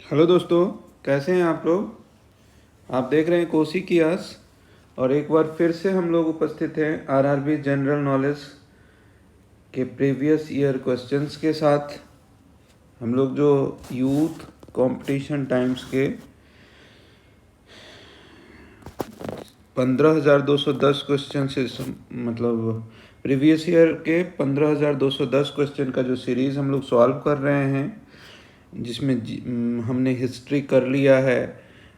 Hello दोस्तों, कैसे हैं आप लोग। आप देख रहे हैं कोसी की आस और एक बार फिर से हम लोग उपस्थित हैं आरआरबी जनरल नॉलेज के प्रीवियस ईयर क्वेश्चंस के साथ। हम लोग जो यूथ कंपटीशन टाइम्स के 15,210 क्वेश्चन से मतलब प्रीवियस ईयर के 15,210 क्वेश्चन का जो सीरीज़ हम लोग सॉल्व कर रहे हैं, जिसमें हमने हिस्ट्री कर लिया है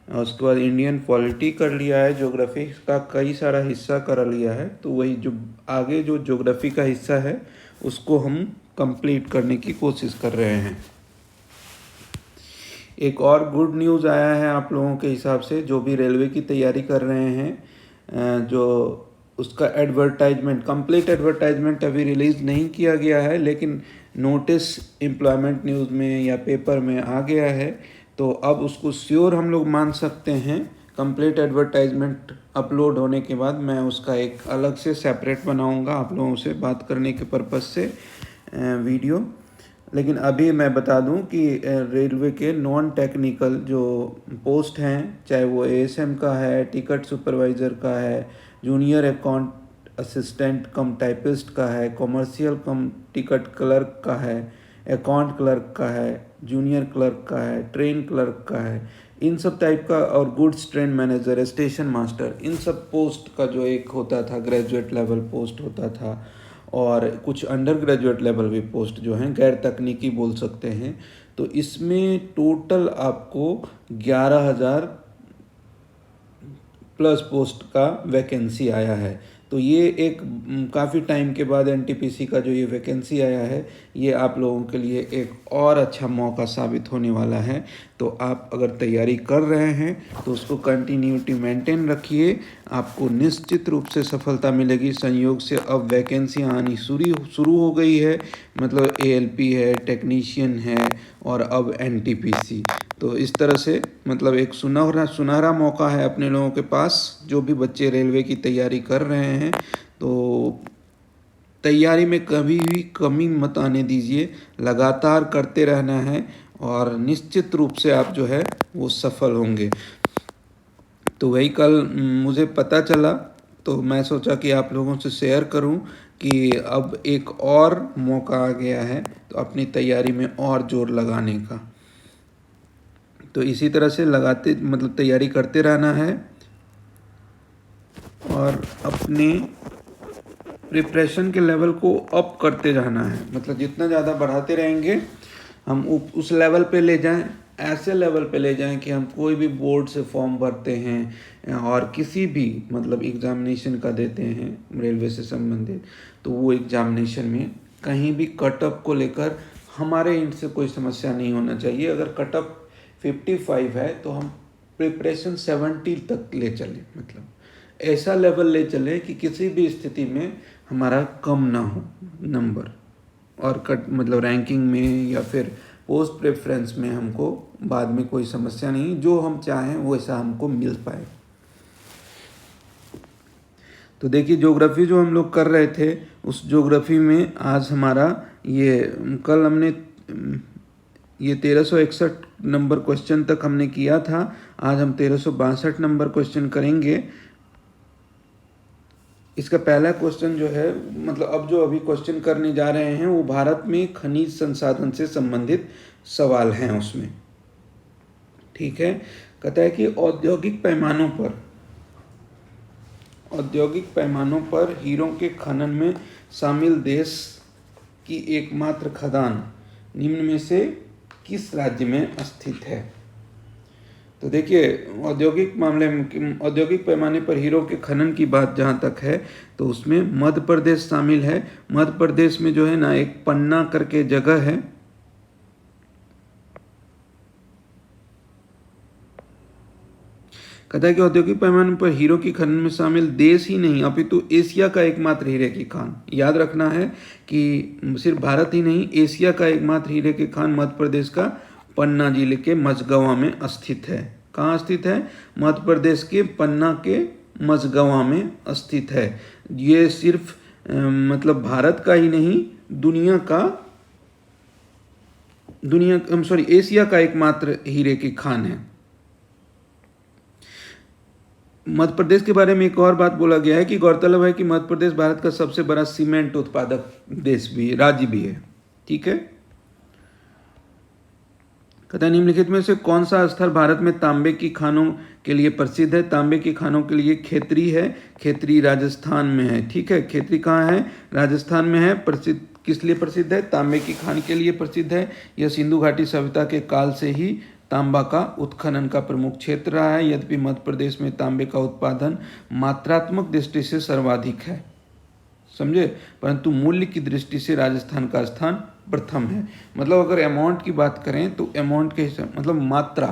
और उसके बाद इंडियन पॉलिटी कर लिया है, ज्योग्राफी का कई सारा हिस्सा कर लिया है। तो वही जो आगे जो ज्योग्राफी का हिस्सा है उसको हम कंप्लीट करने की कोशिश कर रहे हैं। एक और गुड न्यूज़ आया है आप लोगों के हिसाब से, जो भी रेलवे की तैयारी कर रहे हैं, जो उसका एडवर्टाइजमेंट, कंप्लीट एडवर्टाइजमेंट अभी रिलीज़ नहीं किया गया है, लेकिन नोटिस एम्प्लॉयमेंट न्यूज़ में या पेपर में आ गया है। तो अब उसको श्योर हम लोग मान सकते हैं। कंप्लीट एडवर्टाइजमेंट अपलोड होने के बाद मैं उसका एक अलग से सेपरेट बनाऊंगा आप लोगों से बात करने के पर्पज़ से वीडियो। लेकिन अभी मैं बता दूं कि रेलवे के नॉन टेक्निकल जो पोस्ट हैं, चाहे वो एएसएम का है, टिकट सुपरवाइज़र का है, जूनियर अकाउंट असिस्टेंट कम टाइपिस्ट का है, कॉमर्शियल कम टिकट क्लर्क का है, अकाउंट क्लर्क का है, जूनियर क्लर्क का है, ट्रेन क्लर्क का है, इन सब टाइप का, और goods train manager, station master, इन सब पोस्ट का जो एक होता था ग्रेजुएट लेवल पोस्ट होता था, और कुछ अंडर ग्रेजुएट लेवल भी पोस्ट जो हैं गैर तकनीकी बोल सकते हैं। तो इसमें टोटल आपको 11,000 प्लस पोस्ट का वैकेंसी आया है। तो ये एक काफ़ी टाइम के बाद एनटीपीसी का जो ये वैकेंसी आया है, ये आप लोगों के लिए एक और अच्छा मौका साबित होने वाला है। तो आप अगर तैयारी कर रहे हैं तो उसको कंटिन्यूटी मेंटेन रखिए, आपको निश्चित रूप से सफलता मिलेगी। संयोग से अब वैकेंसियाँ आनी शुरू हो गई है, मतलब एएलपी है, टेक्नीशियन है और अब एनटीपीसी। तो इस तरह से मतलब एक सुनहरा मौका है अपने लोगों के पास। जो भी बच्चे रेलवे की तैयारी कर रहे हैं तो तैयारी में कभी भी कमी मत आने दीजिए, लगातार करते रहना है और निश्चित रूप से आप जो है वो सफल होंगे। तो वही कल मुझे पता चला, तो मैं सोचा कि आप लोगों से शेयर करूं कि अब एक और मौका आ गया है, तो अपनी तैयारी में और जोर लगाने का। तो इसी तरह से लगाते मतलब तैयारी करते रहना है और अपने प्रिपरेशन के लेवल को अप करते जाना है। मतलब जितना ज़्यादा बढ़ाते रहेंगे हम उस लेवल पे ले जाएं, ऐसे लेवल पे ले जाएं कि हम कोई भी बोर्ड से फॉर्म भरते हैं और किसी भी मतलब एग्ज़ामिनेशन का देते हैं रेलवे से संबंधित, तो वो एग्ज़ामिनेशन में कहीं भी कटअप को लेकर हमारे एंड से कोई समस्या नहीं होना चाहिए। अगर कटअप 55 है तो हम प्रिपरेशन 70 तक ले चलें, मतलब ऐसा लेवल ले चलें कि किसी भी स्थिति में हमारा कम ना हो नंबर, और मतलब रैंकिंग में या फिर पोस्ट प्रेफरेंस में हमको बाद में कोई समस्या नहीं, जो हम चाहें वो ऐसा हमको मिल पाए। तो देखिए, ज्योग्राफी जो हम लोग कर रहे थे उस ज्योग्राफी में आज हमारा ये कल हमने ये 1361 नंबर क्वेश्चन तक हमने किया था। आज हम 1362 नंबर क्वेश्चन करेंगे। इसका पहला क्वेश्चन जो है, मतलब अब जो अभी क्वेश्चन करने जा रहे हैं वो भारत में खनिज संसाधन से संबंधित सवाल हैं उसमें। ठीक है, कहता है कि औद्योगिक पैमानों पर हीरों के खनन में शामिल देश की एकमात्र खदान निम्न में से किस राज्य में स्थित है। तो देखिए, औद्योगिक पैमाने पर हीरो के खनन की बात जहाँ तक है तो उसमें मध्य प्रदेश शामिल है। मध्य प्रदेश में जो है ना एक पन्ना करके जगह है, कहता है कि औद्योगिक पैमाने पर हीरो की खनन में शामिल देश ही नहीं अपितु एशिया का एकमात्र हीरे की खान। याद रखना है कि सिर्फ भारत ही नहीं, एशिया का एकमात्र हीरे की खान मध्य प्रदेश का पन्ना जिले के मझगवां में स्थित है। कहाँ स्थित है? मध्य प्रदेश के पन्ना के मझगवां में स्थित है। ये सिर्फ मतलब भारत का ही नहीं, दुनिया का एशिया का एकमात्र हीरे की खान है। मध्य प्रदेश के बारे में एक और बात बोला गया है कि गौरतलब है कि मध्य प्रदेश भारत का सबसे बड़ा सीमेंट उत्पादक देश भी राज्य भी है। ठीक है। कहता है निम्नलिखित में से कौन सा स्थल भारत में तांबे की खानों के लिए प्रसिद्ध है? तांबे की खानों के लिए खेतरी है। खेतरी राजस्थान में है। ठीक है। खेतरी कहाँ है? राजस्थान में है। प्रसिद्ध किस लिए प्रसिद्ध है? तांबे की खान के लिए प्रसिद्ध है। यह सिंधु घाटी सभ्यता के काल से ही तांबा का उत्खनन का प्रमुख क्षेत्र रहा है। यद्यपि मध्य प्रदेश में तांबे का उत्पादन मात्रात्मक दृष्टि से सर्वाधिक है, समझे, परंतु मूल्य की दृष्टि से राजस्थान का स्थान प्रथम है। मतलब अगर अमाउंट की बात करें तो अमाउंट के हिसाब मतलब मात्रा,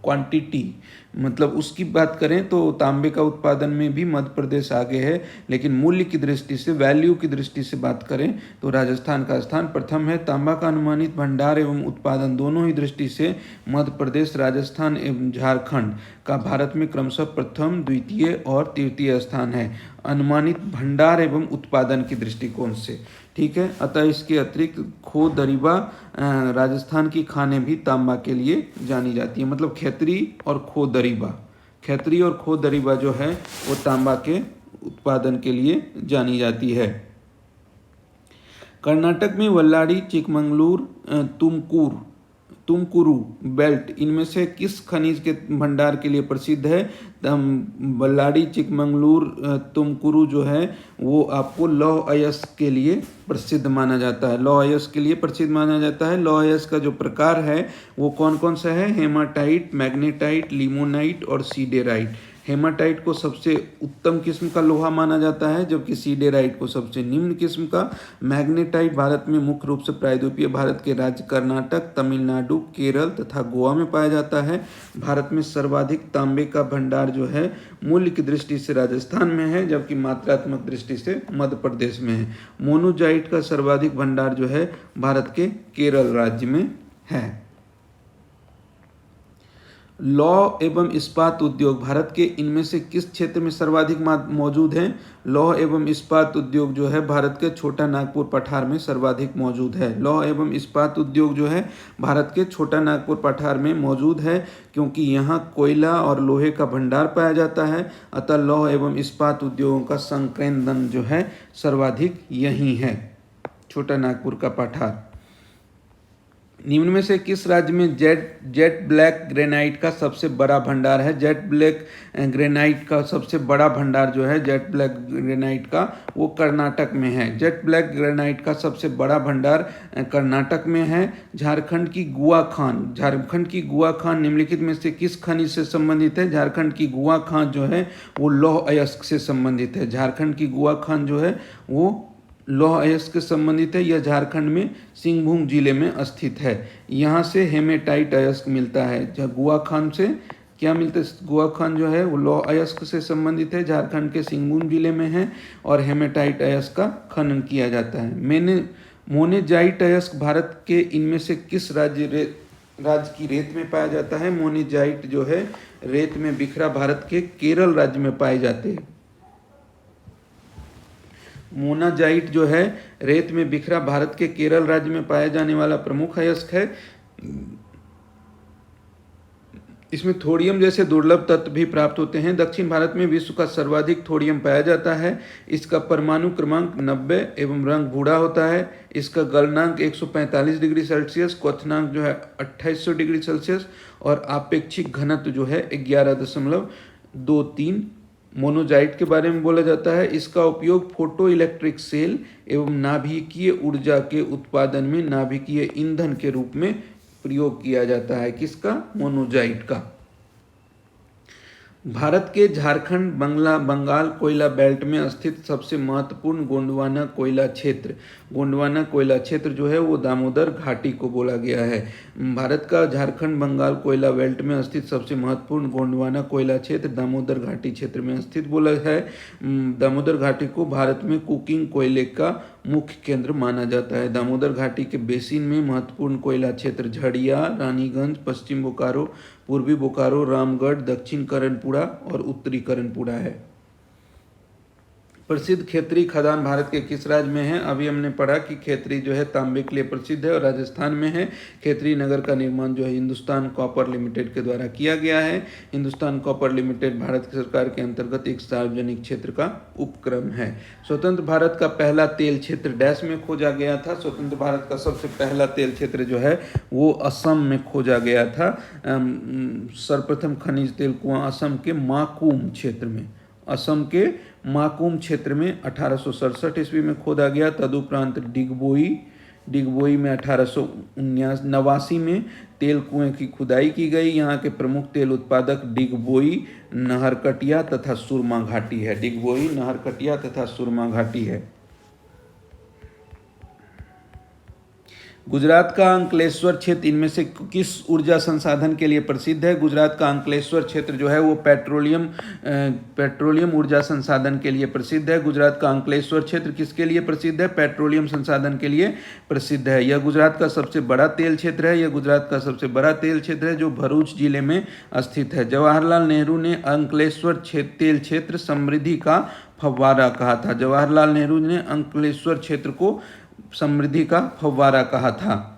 क्वांटिटी, मतलब उसकी बात करें तो तांबे का उत्पादन में भी मध्य प्रदेश आगे है, लेकिन मूल्य की दृष्टि से, वैल्यू की दृष्टि से बात करें तो राजस्थान का स्थान प्रथम है। तांबा का अनुमानित भंडार एवं उत्पादन दोनों ही दृष्टि से मध्य प्रदेश, राजस्थान एवं झारखंड का भारत में क्रमशः प्रथम, द्वितीय और तृतीय स्थान है, अनुमानित भंडार एवं उत्पादन की दृष्टिकोण से। ठीक है। अतः इसके अतिरिक्त खो दरीबा राजस्थान की खानें भी तांबा के लिए जानी जाती है। मतलब खेतरी और खो दरीबा, खेतरी और खो दरीबा जो है वो तांबा के उत्पादन के लिए जानी जाती है। कर्नाटक में वल्लाड़ी, चिकमंगलूर, तुमकुरू बेल्ट इनमें से किस खनिज के भंडार के लिए प्रसिद्ध है? बल्लाड़ी, चिकमंगलूर, तुमकुरू जो है वो आपको लौह अयस्क के लिए प्रसिद्ध माना जाता है। लौह अयस्क के लिए प्रसिद्ध माना जाता है। लौह अयस्क का जो प्रकार है वो कौन कौन सा है? हेमाटाइट, मैग्नेटाइट, लिमोनाइट और सीडेराइट। हेमाटाइट को सबसे उत्तम किस्म का लोहा माना जाता है, जबकि सीडेराइट को सबसे निम्न किस्म का। मैग्नेटाइट भारत में मुख्य रूप से प्रायद्वीपीय भारत के राज्य कर्नाटक, तमिलनाडु, केरल तथा गोवा में पाया जाता है। भारत में सर्वाधिक तांबे का भंडार जो है मूल्य की दृष्टि से राजस्थान में है, जबकि मात्रात्मक दृष्टि से मध्य प्रदेश में है। मोनोजाइट का सर्वाधिक भंडार जो है भारत के केरल राज्य में है। लौह एवं इस्पात उद्योग भारत के इनमें से किस क्षेत्र में सर्वाधिक मौजूद है? लौह एवं इस्पात उद्योग जो है भारत के छोटा नागपुर पठार में सर्वाधिक मौजूद है। लौह एवं इस्पात उद्योग जो है भारत के छोटा नागपुर पठार में मौजूद है, क्योंकि यहाँ कोयला और लोहे का भंडार पाया जाता है। अतः लौह एवं इस्पात उद्योगों का संकेंद्रण जो है सर्वाधिक यही है, छोटा नागपुर का पठार। निम्न में से किस राज्य में जेट ब्लैक ग्रेनाइट का सबसे बड़ा भंडार है? जेट ब्लैक ग्रेनाइट का सबसे बड़ा भंडार जो है जेट ब्लैक ग्रेनाइट का वो कर्नाटक में है। जेट ब्लैक ग्रेनाइट का सबसे बड़ा भंडार कर्नाटक में है। झारखंड की गुआ खान निम्नलिखित में से किस खनिज से संबंधित है? झारखंड की गुआ खान जो है वो लौह अयस्क से संबंधित है। झारखंड की गुआ खान जो है वो लौह अयस्क से संबंधित है। यह झारखंड में सिंहभूम जिले में स्थित है। यहाँ से हेमेटाइट अयस्क मिलता है। गुआ खान से क्या मिलता है? गुआ खान जो है वो लौह अयस्क से संबंधित है, झारखंड के सिंहभूम जिले में है और हेमेटाइट अयस्क का खनन किया जाता है। मोनेजाइट अयस्क भारत के इनमें से किस राज्य की रेत में पाया जाता है? मोनेजाइट जो है रेत में बिखरा भारत के केरल राज्य में पाए जाते हैं। मोनाजाइट जो है रेत में बिखरा भारत के केरल राज्य में पाया जाने वाला प्रमुख अयस्क है। इसमें थोडियम जैसे दुर्लभ तत्व भी प्राप्त होते हैं। दक्षिण भारत में विश्व का सर्वाधिक थोडियम पाया जाता है। इसका परमाणु क्रमांक 90 एवं रंग भूरा होता है। इसका गलनांक 145 डिग्री सेल्सियस, क्वथनांक जो है 2800 डिग्री सेल्सियस और आपेक्षिक घनत्व जो है 11.23। मोनोजाइट के बारे में बोला जाता है। इसका उपयोग फोटो इलेक्ट्रिक सेल एवं नाभिकीय ऊर्जा के उत्पादन में नाभिकीय ईंधन के रूप में प्रयोग किया जाता है। किसका? मोनोजाइट का। भारत के झारखंड बंगाल कोयला बेल्ट में स्थित सबसे महत्वपूर्ण गोंडवाना कोयला क्षेत्र जो है वो दामोदर घाटी को बोला गया है। भारत का झारखंड बंगाल कोयला बेल्ट में स्थित सबसे महत्वपूर्ण गोंडवाना कोयला क्षेत्र दामोदर घाटी क्षेत्र में स्थित बोला है। दामोदर घाटी को भारत में कुकिंग कोयले का मुख्य केंद्र माना जाता है। दामोदर घाटी के बेसिन में महत्वपूर्ण कोयला क्षेत्र झड़िया, रानीगंज, पश्चिम बोकारो, पूर्वी बोकारो, रामगढ़, दक्षिण करणपुरा और उत्तरी करणपुरा है। प्रसिद्ध खेतरी खदान भारत के किस राज्य में है? अभी हमने पढ़ा कि खेतरी जो है तांबे के लिए प्रसिद्ध है और राजस्थान में है। खेतरी नगर का निर्माण जो है हिंदुस्तान कॉपर लिमिटेड के द्वारा किया गया है। हिंदुस्तान कॉपर लिमिटेड भारत सरकार के अंतर्गत एक सार्वजनिक क्षेत्र का उपक्रम है। स्वतंत्र भारत का पहला तेल क्षेत्र डैश में खोजा गया था। स्वतंत्र भारत का सबसे पहला तेल क्षेत्र जो है वो असम में खोजा गया था। सर्वप्रथम खनिज तेल कुआं असम के माकूम क्षेत्र में, असम के माकूम क्षेत्र में 1867 ईस्वी में खोदा गया। तदुपरांत डिगबोई में 1889 में तेल कुएं की खुदाई की गई। यहाँ के प्रमुख तेल उत्पादक डिगबोई, नहरकटिया तथा सुरमा घाटी है। डिगबोई, नहरकटिया तथा सुरमा घाटी है। गुजरात का अंकलेश्वर क्षेत्र इनमें से किस ऊर्जा संसाधन के लिए प्रसिद्ध है? गुजरात का अंकलेश्वर क्षेत्र जो है वो पेट्रोलियम ऊर्जा संसाधन के लिए प्रसिद्ध है। गुजरात का अंकलेश्वर क्षेत्र किसके लिए प्रसिद्ध है? पेट्रोलियम संसाधन के लिए प्रसिद्ध है। यह गुजरात का सबसे बड़ा तेल क्षेत्र है। यह गुजरात का सबसे बड़ा तेल क्षेत्र है जो भरूच जिले में स्थित है। जवाहरलाल नेहरू ने अंकलेश्वर तेल क्षेत्र समृद्धि का फव्वारा कहा था। जवाहरलाल नेहरू ने अंकलेश्वर क्षेत्र को समृद्धि का फव्वारा कहा था।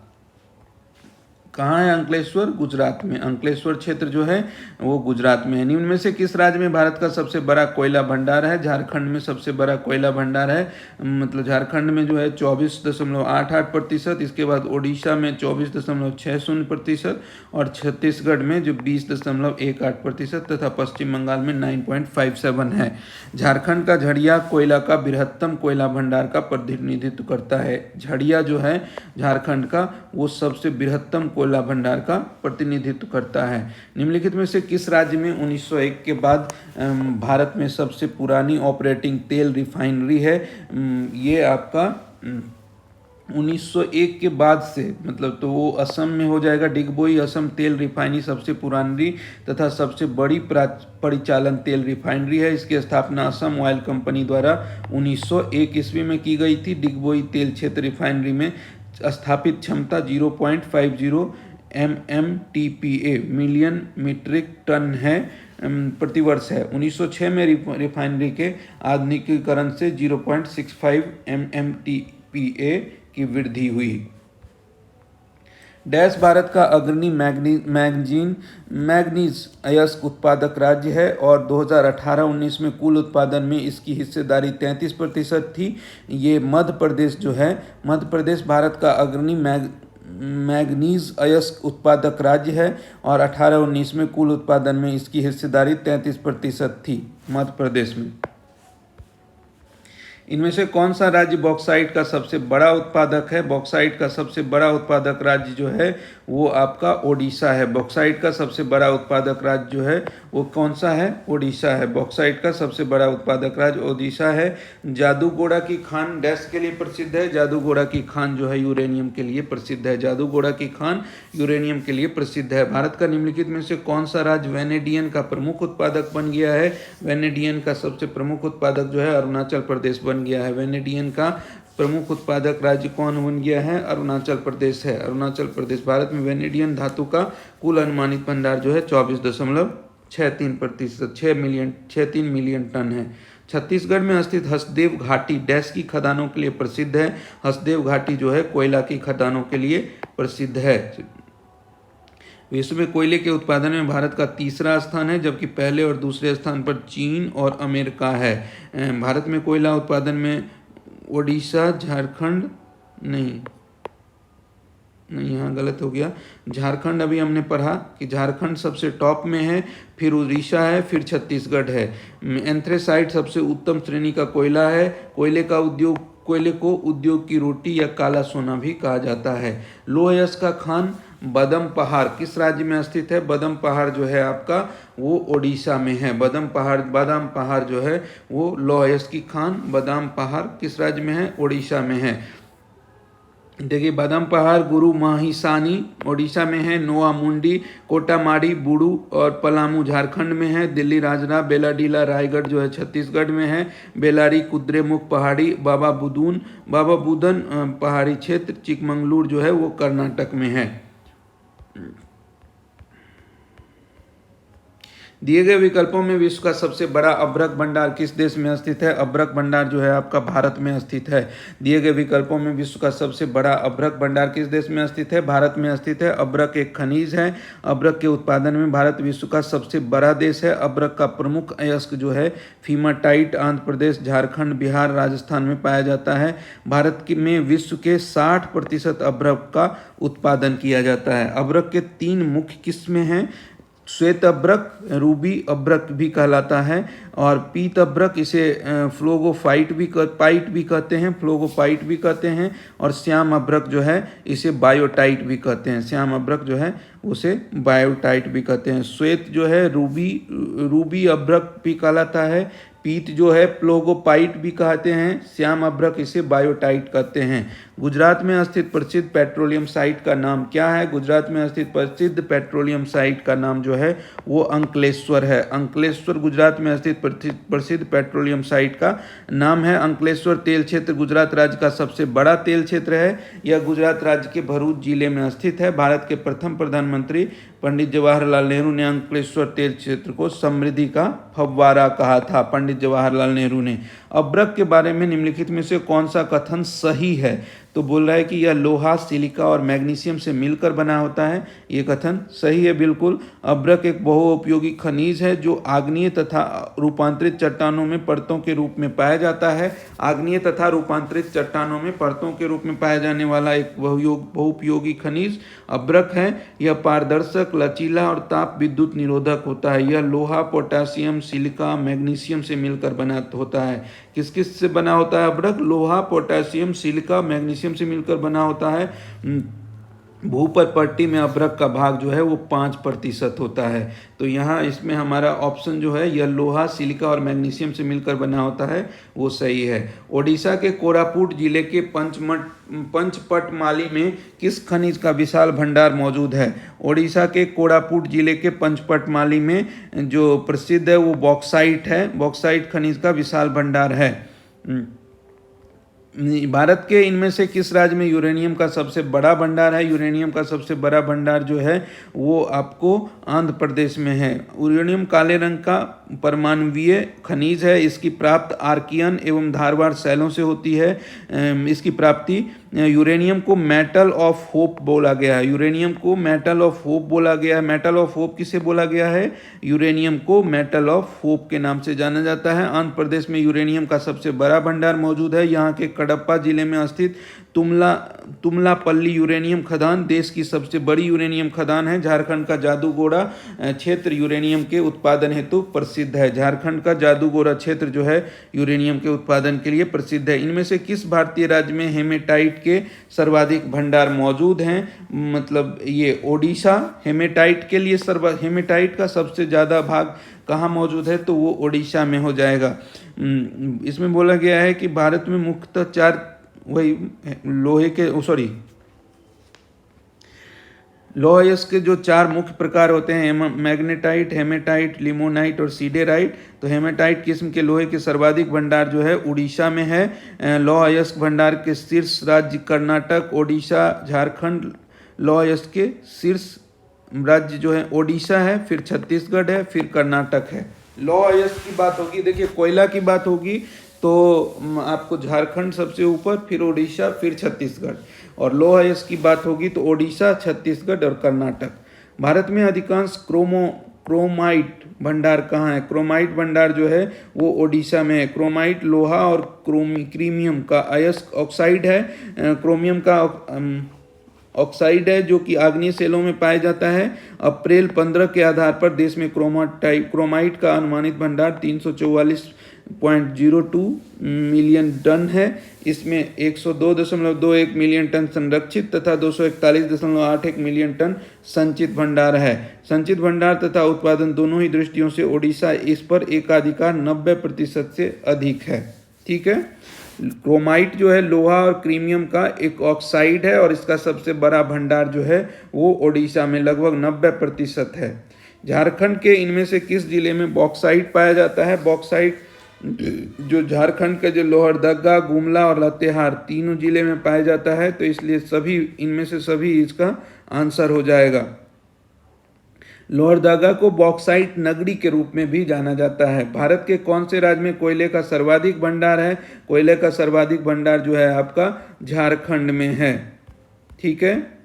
कहाँ है अंकलेश्वर? गुजरात में। अंकलेश्वर क्षेत्र जो है वो गुजरात में है। निम्न में से किस राज्य में भारत का सबसे बड़ा कोयला भंडार है? झारखंड में सबसे बड़ा कोयला भंडार है। मतलब झारखंड में जो है 24.88%, इसके बाद ओडिशा में 24.60% और छत्तीसगढ़ में जो 20.18% तथा पश्चिम बंगाल में 9.57 है। झारखंड का झड़िया कोयला का बृहत्तम कोयला भंडार का प्रतिनिधित्व करता है। झड़िया जो है झारखंड का वो सबसे बृहत्तम कोयला भंडार का प्रतिनिधित्व करता है। निम्नलिखित में से किस राज्य में 1901 के बाद भारत में सबसे पुरानी ऑपरेटिंग तेल रिफाइनरी है? ये आपका 1901 के बाद से, मतलब तो वो असम में हो जाएगा। डिगबोई असम तेल रिफाइनरी सबसे पुरानी तथा सबसे बड़ी परिचालन तेल रिफाइनरी है। इसकी स्थापना असम ऑयल कंपनी द्वारा 1901 ईस्वी में की गई थी। डिगबोई तेल क्षेत्र रिफाइनरी में स्थापित क्षमता 0.50 MMTPA मिलियन मीट्रिक टन है प्रतिवर्ष है। 1906 में रिफाइनरी के आधुनिकीकरण से 0.65 MMTPA की वृद्धि हुई। डैश भारत का अग्रणी मैग्नीज अयस्क उत्पादक राज्य है और 2018-19 में कुल उत्पादन में इसकी हिस्सेदारी 33% थी। ये मध्य प्रदेश जो है, मध्य प्रदेश भारत का अग्रणी मैग्नीज अयस्क उत्पादक राज्य है और 18-19 में कुल उत्पादन में इसकी हिस्सेदारी 33% थी मध्य प्रदेश में। इनमें से कौन सा राज्य बॉक्साइट का सबसे बड़ा उत्पादक है? बॉक्साइट का सबसे बड़ा उत्पादक राज्य जो है वो आपका ओडिशा है। बॉक्साइट का सबसे बड़ा उत्पादक राज्य जो है वो कौन सा है? ओडिशा है। बॉक्साइट का सबसे बड़ा उत्पादक राज्य ओडिशा है। जादूगोड़ा की खान डैश के लिए प्रसिद्ध है? जादूगोड़ा की खान जो है यूरेनियम के लिए प्रसिद्ध है। जादूगोड़ा की खान यूरेनियम के लिए प्रसिद्ध है। भारत का निम्नलिखित में से कौन सा राज्य वेनेडियम का प्रमुख उत्पादक बन गया है? वेनेडियम का सबसे प्रमुख उत्पादक जो है अरुणाचल प्रदेश बन गया है। वेनेडियम का प्रमुख उत्पादक राज्य कौन बन गया है? अरुणाचल प्रदेश है। अरुणाचल प्रदेश। भारत में वेनेडियम धातु का कुल अनुमानित भंडार जो है 24.63 मिलियन टन है। छत्तीसगढ़ में स्थित हसदेव घाटी डैश की खदानों के लिए प्रसिद्ध है? हसदेव घाटी जो है कोयला की खदानों के लिए प्रसिद्ध है। विश्व में कोयले के उत्पादन में भारत का तीसरा स्थान है, जबकि पहले और दूसरे स्थान पर चीन और अमेरिका है। भारत में कोयला उत्पादन में ओडिशा, झारखंड नहीं, यहाँ गलत हो गया। झारखंड अभी हमने पढ़ा कि झारखंड सबसे टॉप में है, फिर उड़ीसा है, फिर छत्तीसगढ़ है। एंथ्रेसाइट सबसे उत्तम श्रेणी का कोयला है। कोयले को उद्योग की रोटी या काला सोना भी कहा जाता है। लौह अयस्क का खान बदम पहाड़ किस राज्य में स्थित है? बदम पहाड़ जो है आपका वो ओडिशा में है। बादाम पहाड़ जो है वो लौह अयस्क की खान बादाम पहाड़ किस राज्य में है? ओडिशा में है। देखिए बादाम पहाड़ गुरु माहिसानी ओडिशा में है। नोआ मुंडी, कोटामाड़ी, बुडू और पलामू झारखंड में है। दिल्ली राजरा, बेलाडीला, रायगढ़ जो है छत्तीसगढ़ में है। बेलारी, कुद्रेमुख पहाड़ी, बाबा बुदन पहाड़ी क्षेत्र, चिकमंगलूर जो है वो कर्नाटक में है। दिए गए विकल्पों में विश्व का सबसे बड़ा अभ्रक भंडार किस देश में स्थित है? अभ्रक भंडार जो है आपका भारत में स्थित है। दिए गए विकल्पों में विश्व का सबसे बड़ा अभ्रक भंडार किस देश में स्थित है? भारत में स्थित है। अभ्रक एक खनिज है। अभ्रक के उत्पादन में भारत विश्व का सबसे बड़ा देश है। अभ्रक का प्रमुख अयस्क जो है फीमाटाइट आंध्र प्रदेश, झारखंड, बिहार, राजस्थान में पाया जाता है। भारत में विश्व के 60% अभ्रक का उत्पादन किया जाता है। अभ्रक के 3 मुख्य किस्में हैं। श्वेत अभ्रक, रूबी अभ्रक भी कहलाता है, और पीत अभ्रक, इसे फ्लोगोफाइट भी कहते हैं, फ्लोगोफाइट भी कहते हैं, और श्याम अभ्रक जो है इसे बायोटाइट भी कहते हैं। श्याम अभ्रक जो है उसे बायोटाइट भी कहते हैं। श्वेत जो है रूबी अभ्रक भी कहलाता है। पीत जो है प्लोगोपाइट भी कहते हैं। श्याम अभ्रक इसे बायोटाइट कहते हैं। गुजरात में स्थित प्रसिद्ध पेट्रोलियम साइट का नाम क्या है? गुजरात में स्थित प्रसिद्ध पेट्रोलियम साइट का नाम जो है वो अंकलेश्वर है। अंकलेश्वर गुजरात में स्थित प्रसिद्ध पेट्रोलियम साइट का नाम है। अंकलेश्वर तेल क्षेत्र गुजरात राज्य का सबसे बड़ा तेल क्षेत्र है। यह गुजरात राज्य के भरूच जिले में स्थित है। भारत के प्रथम प्रधानमंत्री पंडित जवाहरलाल नेहरू ने अंकलेश्वर तेल क्षेत्र को समृद्धि का फव्वारा कहा था। पंडित जवाहरलाल नेहरू ने। अभ्रक के बारे में निम्नलिखित में से कौन सा कथन सही है? तो बोल रहा है कि यह लोहा, सिलिका और मैग्नीशियम से मिलकर बना होता है। ये कथन सही है बिल्कुल। अभ्रक एक बहुउपयोगी खनिज है जो आग्नेय तथा रूपांतरित चट्टानों में परतों के रूप में पाया जाता है। आग्नेय तथा रूपांतरित चट्टानों में परतों के रूप में पाया जाने वाला एक बहुउपयोगी खनिज अभ्रक है। यह पारदर्शक, लचीला और ताप विद्युत निरोधक होता है। यह लोहा, पोटेशियम, सिलिका, मैग्नीशियम से मिलकर बना होता है। किस किस से बना होता है अभ्रक? लोहा, पोटेशियम, सिलिका, मैग्नीशियम से मिलकर बना होता है। भूपर पट्टी में अभ्रक का भाग जो है वो 5% होता है। तो यहाँ इसमें हमारा ऑप्शन जो है यह लोहा, सिलिका और मैग्नीशियम से मिलकर बना होता है, वो सही है। ओडिशा के कोरापुट जिले के पंचपटमाली में किस खनिज का विशाल भंडार मौजूद है? ओडिशा के कोरापुट जिले के पंचपटमाली में जो प्रसिद्ध है वो बॉक्साइट है। बॉक्साइट खनिज का विशाल भंडार है। भारत के इनमें से किस राज्य में यूरेनियम का सबसे बड़ा भंडार है? यूरेनियम का सबसे बड़ा भंडार जो है वो आपको आंध्र प्रदेश में है। यूरेनियम काले रंग का परमाणुवीय खनिज है। इसकी प्राप्ति आर्कियन एवं धारवाड़ शैलों से होती है। इसकी प्राप्ति यूरेनियम को मेटल ऑफ होप बोला गया है। यूरेनियम को मेटल ऑफ होप बोला गया है। मेटल ऑफ होप किसे बोला गया है? यूरेनियम को मेटल ऑफ होप के नाम से जाना जाता है। आंध्र प्रदेश में यूरेनियम का सबसे बड़ा भंडार मौजूद है। यहाँ के कडप्पा जिले में स्थित तुमलापल्ली यूरेनियम खदान देश की सबसे बड़ी यूरेनियम खदान है। झारखंड का जादूगोड़ा क्षेत्र यूरेनियम के उत्पादन हेतु प्रसिद्ध है। झारखंड का जादूगोड़ा क्षेत्र जो है यूरेनियम के उत्पादन के लिए प्रसिद्ध है। इनमें से किस भारतीय राज्य में हेमेटाइट के सर्वाधिक भंडार मौजूद हैं? मतलब ये ओडिशा हेमेटाइट के लिए हेमेटाइट का सबसे ज़्यादा भाग कहाँ मौजूद है? तो वो ओडिशा में हो जाएगा। इसमें बोला गया है कि भारत में मुख्यतः 4 लोहा अयस्क के जो 4 मुख्य प्रकार होते हैं, मैग्नेटाइट, हेमेटाइट, लिमोनाइट और सीडेराइट। तो हेमेटाइट किस्म के लोहे के सर्वाधिक भंडार जो है उड़ीसा में है। लोहा अयस्क भंडार के शीर्ष राज्य कर्नाटक, ओडिशा, झारखंड। लोहा अयस्क के शीर्ष राज्य जो है ओडिशा है, फिर छत्तीसगढ़ है, फिर कर्नाटक है। लोहा अयस्क की बात होगी, देखिए कोयला की बात होगी तो आपको झारखंड सबसे ऊपर, फिर ओडिशा, फिर छत्तीसगढ़। और लोहा अयस्क की बात होगी तो ओडिशा, छत्तीसगढ़ और कर्नाटक। भारत में अधिकांश क्रोमाइट भंडार कहाँ है? क्रोमाइट भंडार जो है वो ओडिशा में है। क्रोमाइट लोहा और क्रीमियम का अयस्क ऑक्साइड है। क्रोमियम का ऑक्साइड है जो कि आग्नेय शैलों में पाया जाता है। अप्रैल 15 के आधार पर देश में क्रोमाइट का अनुमानित भंडार 344.02 मिलियन टन है। इसमें 102.21 मिलियन टन संरक्षित तथा 241.81 मिलियन टन संचित भंडार है। संचित भंडार तथा उत्पादन दोनों ही दृष्टियों से ओडिशा इस पर एकाधिकार 90% से अधिक है। ठीक है। क्रोमाइट जो है लोहा और क्रीमियम का एक ऑक्साइड है और इसका सबसे बड़ा भंडार जो है वो ओडिशा में लगभग 90% है। झारखंड के इनमें से किस जिले में बॉक्साइट पाया जाता है? बॉक्साइट जो झारखंड के जो लोहरदगा, गुमला और लातेहार तीनों जिले में पाया जाता है, तो इसलिए सभी इनमें से सभी इसका आंसर हो जाएगा। लोहरदगा को बॉक्साइट नगरी के रूप में भी जाना जाता है। भारत के कौन से राज्य में कोयले का सर्वाधिक भंडार है? कोयले का सर्वाधिक भंडार जो है आपका झारखंड में है। ठीक है,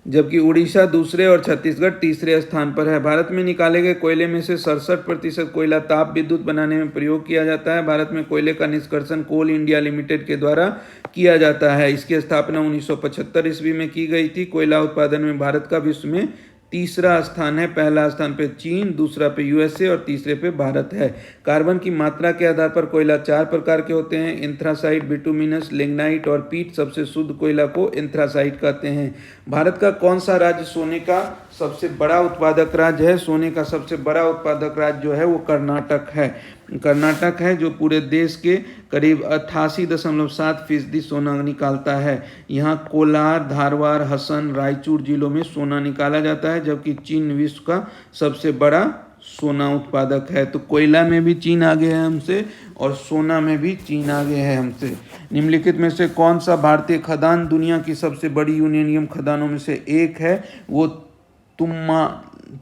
जबकि उड़ीसा दूसरे और छत्तीसगढ़ तीसरे स्थान पर है। भारत में निकाले गए कोयले में से 67% कोयला ताप विद्युत बनाने में प्रयोग किया जाता है। भारत में कोयले का निष्कर्षण कोल इंडिया लिमिटेड के द्वारा किया जाता है। इसकी स्थापना 1975 ईस्वी में की गई थी। कोयला उत्पादन में भारत का विश्व में तीसरा स्थान है। पहला स्थान पे चीन, दूसरा पे यूएसए और तीसरे पे भारत है। कार्बन की मात्रा के आधार पर कोयला 4 प्रकार के होते हैं: एंथ्रासाइट, बिटुमिनस, लिग्नाइट और पीट। सबसे शुद्ध कोयला को एंथ्रासाइट कहते हैं। भारत का कौन सा राज्य सोने का सबसे बड़ा उत्पादक राज्य है? सोने का सबसे बड़ा उत्पादक राज्य जो है वो कर्नाटक है। कर्नाटक है जो पूरे देश के करीब 88.7% सोना निकालता है। यहाँ कोलार, धारवाड़, हसन, रायचूर जिलों में सोना निकाला जाता है, जबकि चीन विश्व का सबसे बड़ा सोना उत्पादक है। तो कोयला में भी चीन आगे है हमसे और सोना में भी चीन आगे है हमसे। निम्नलिखित में से कौन सा भारतीय खदान दुनिया की सबसे बड़ी यूरेनियम खदानों में से एक है? वो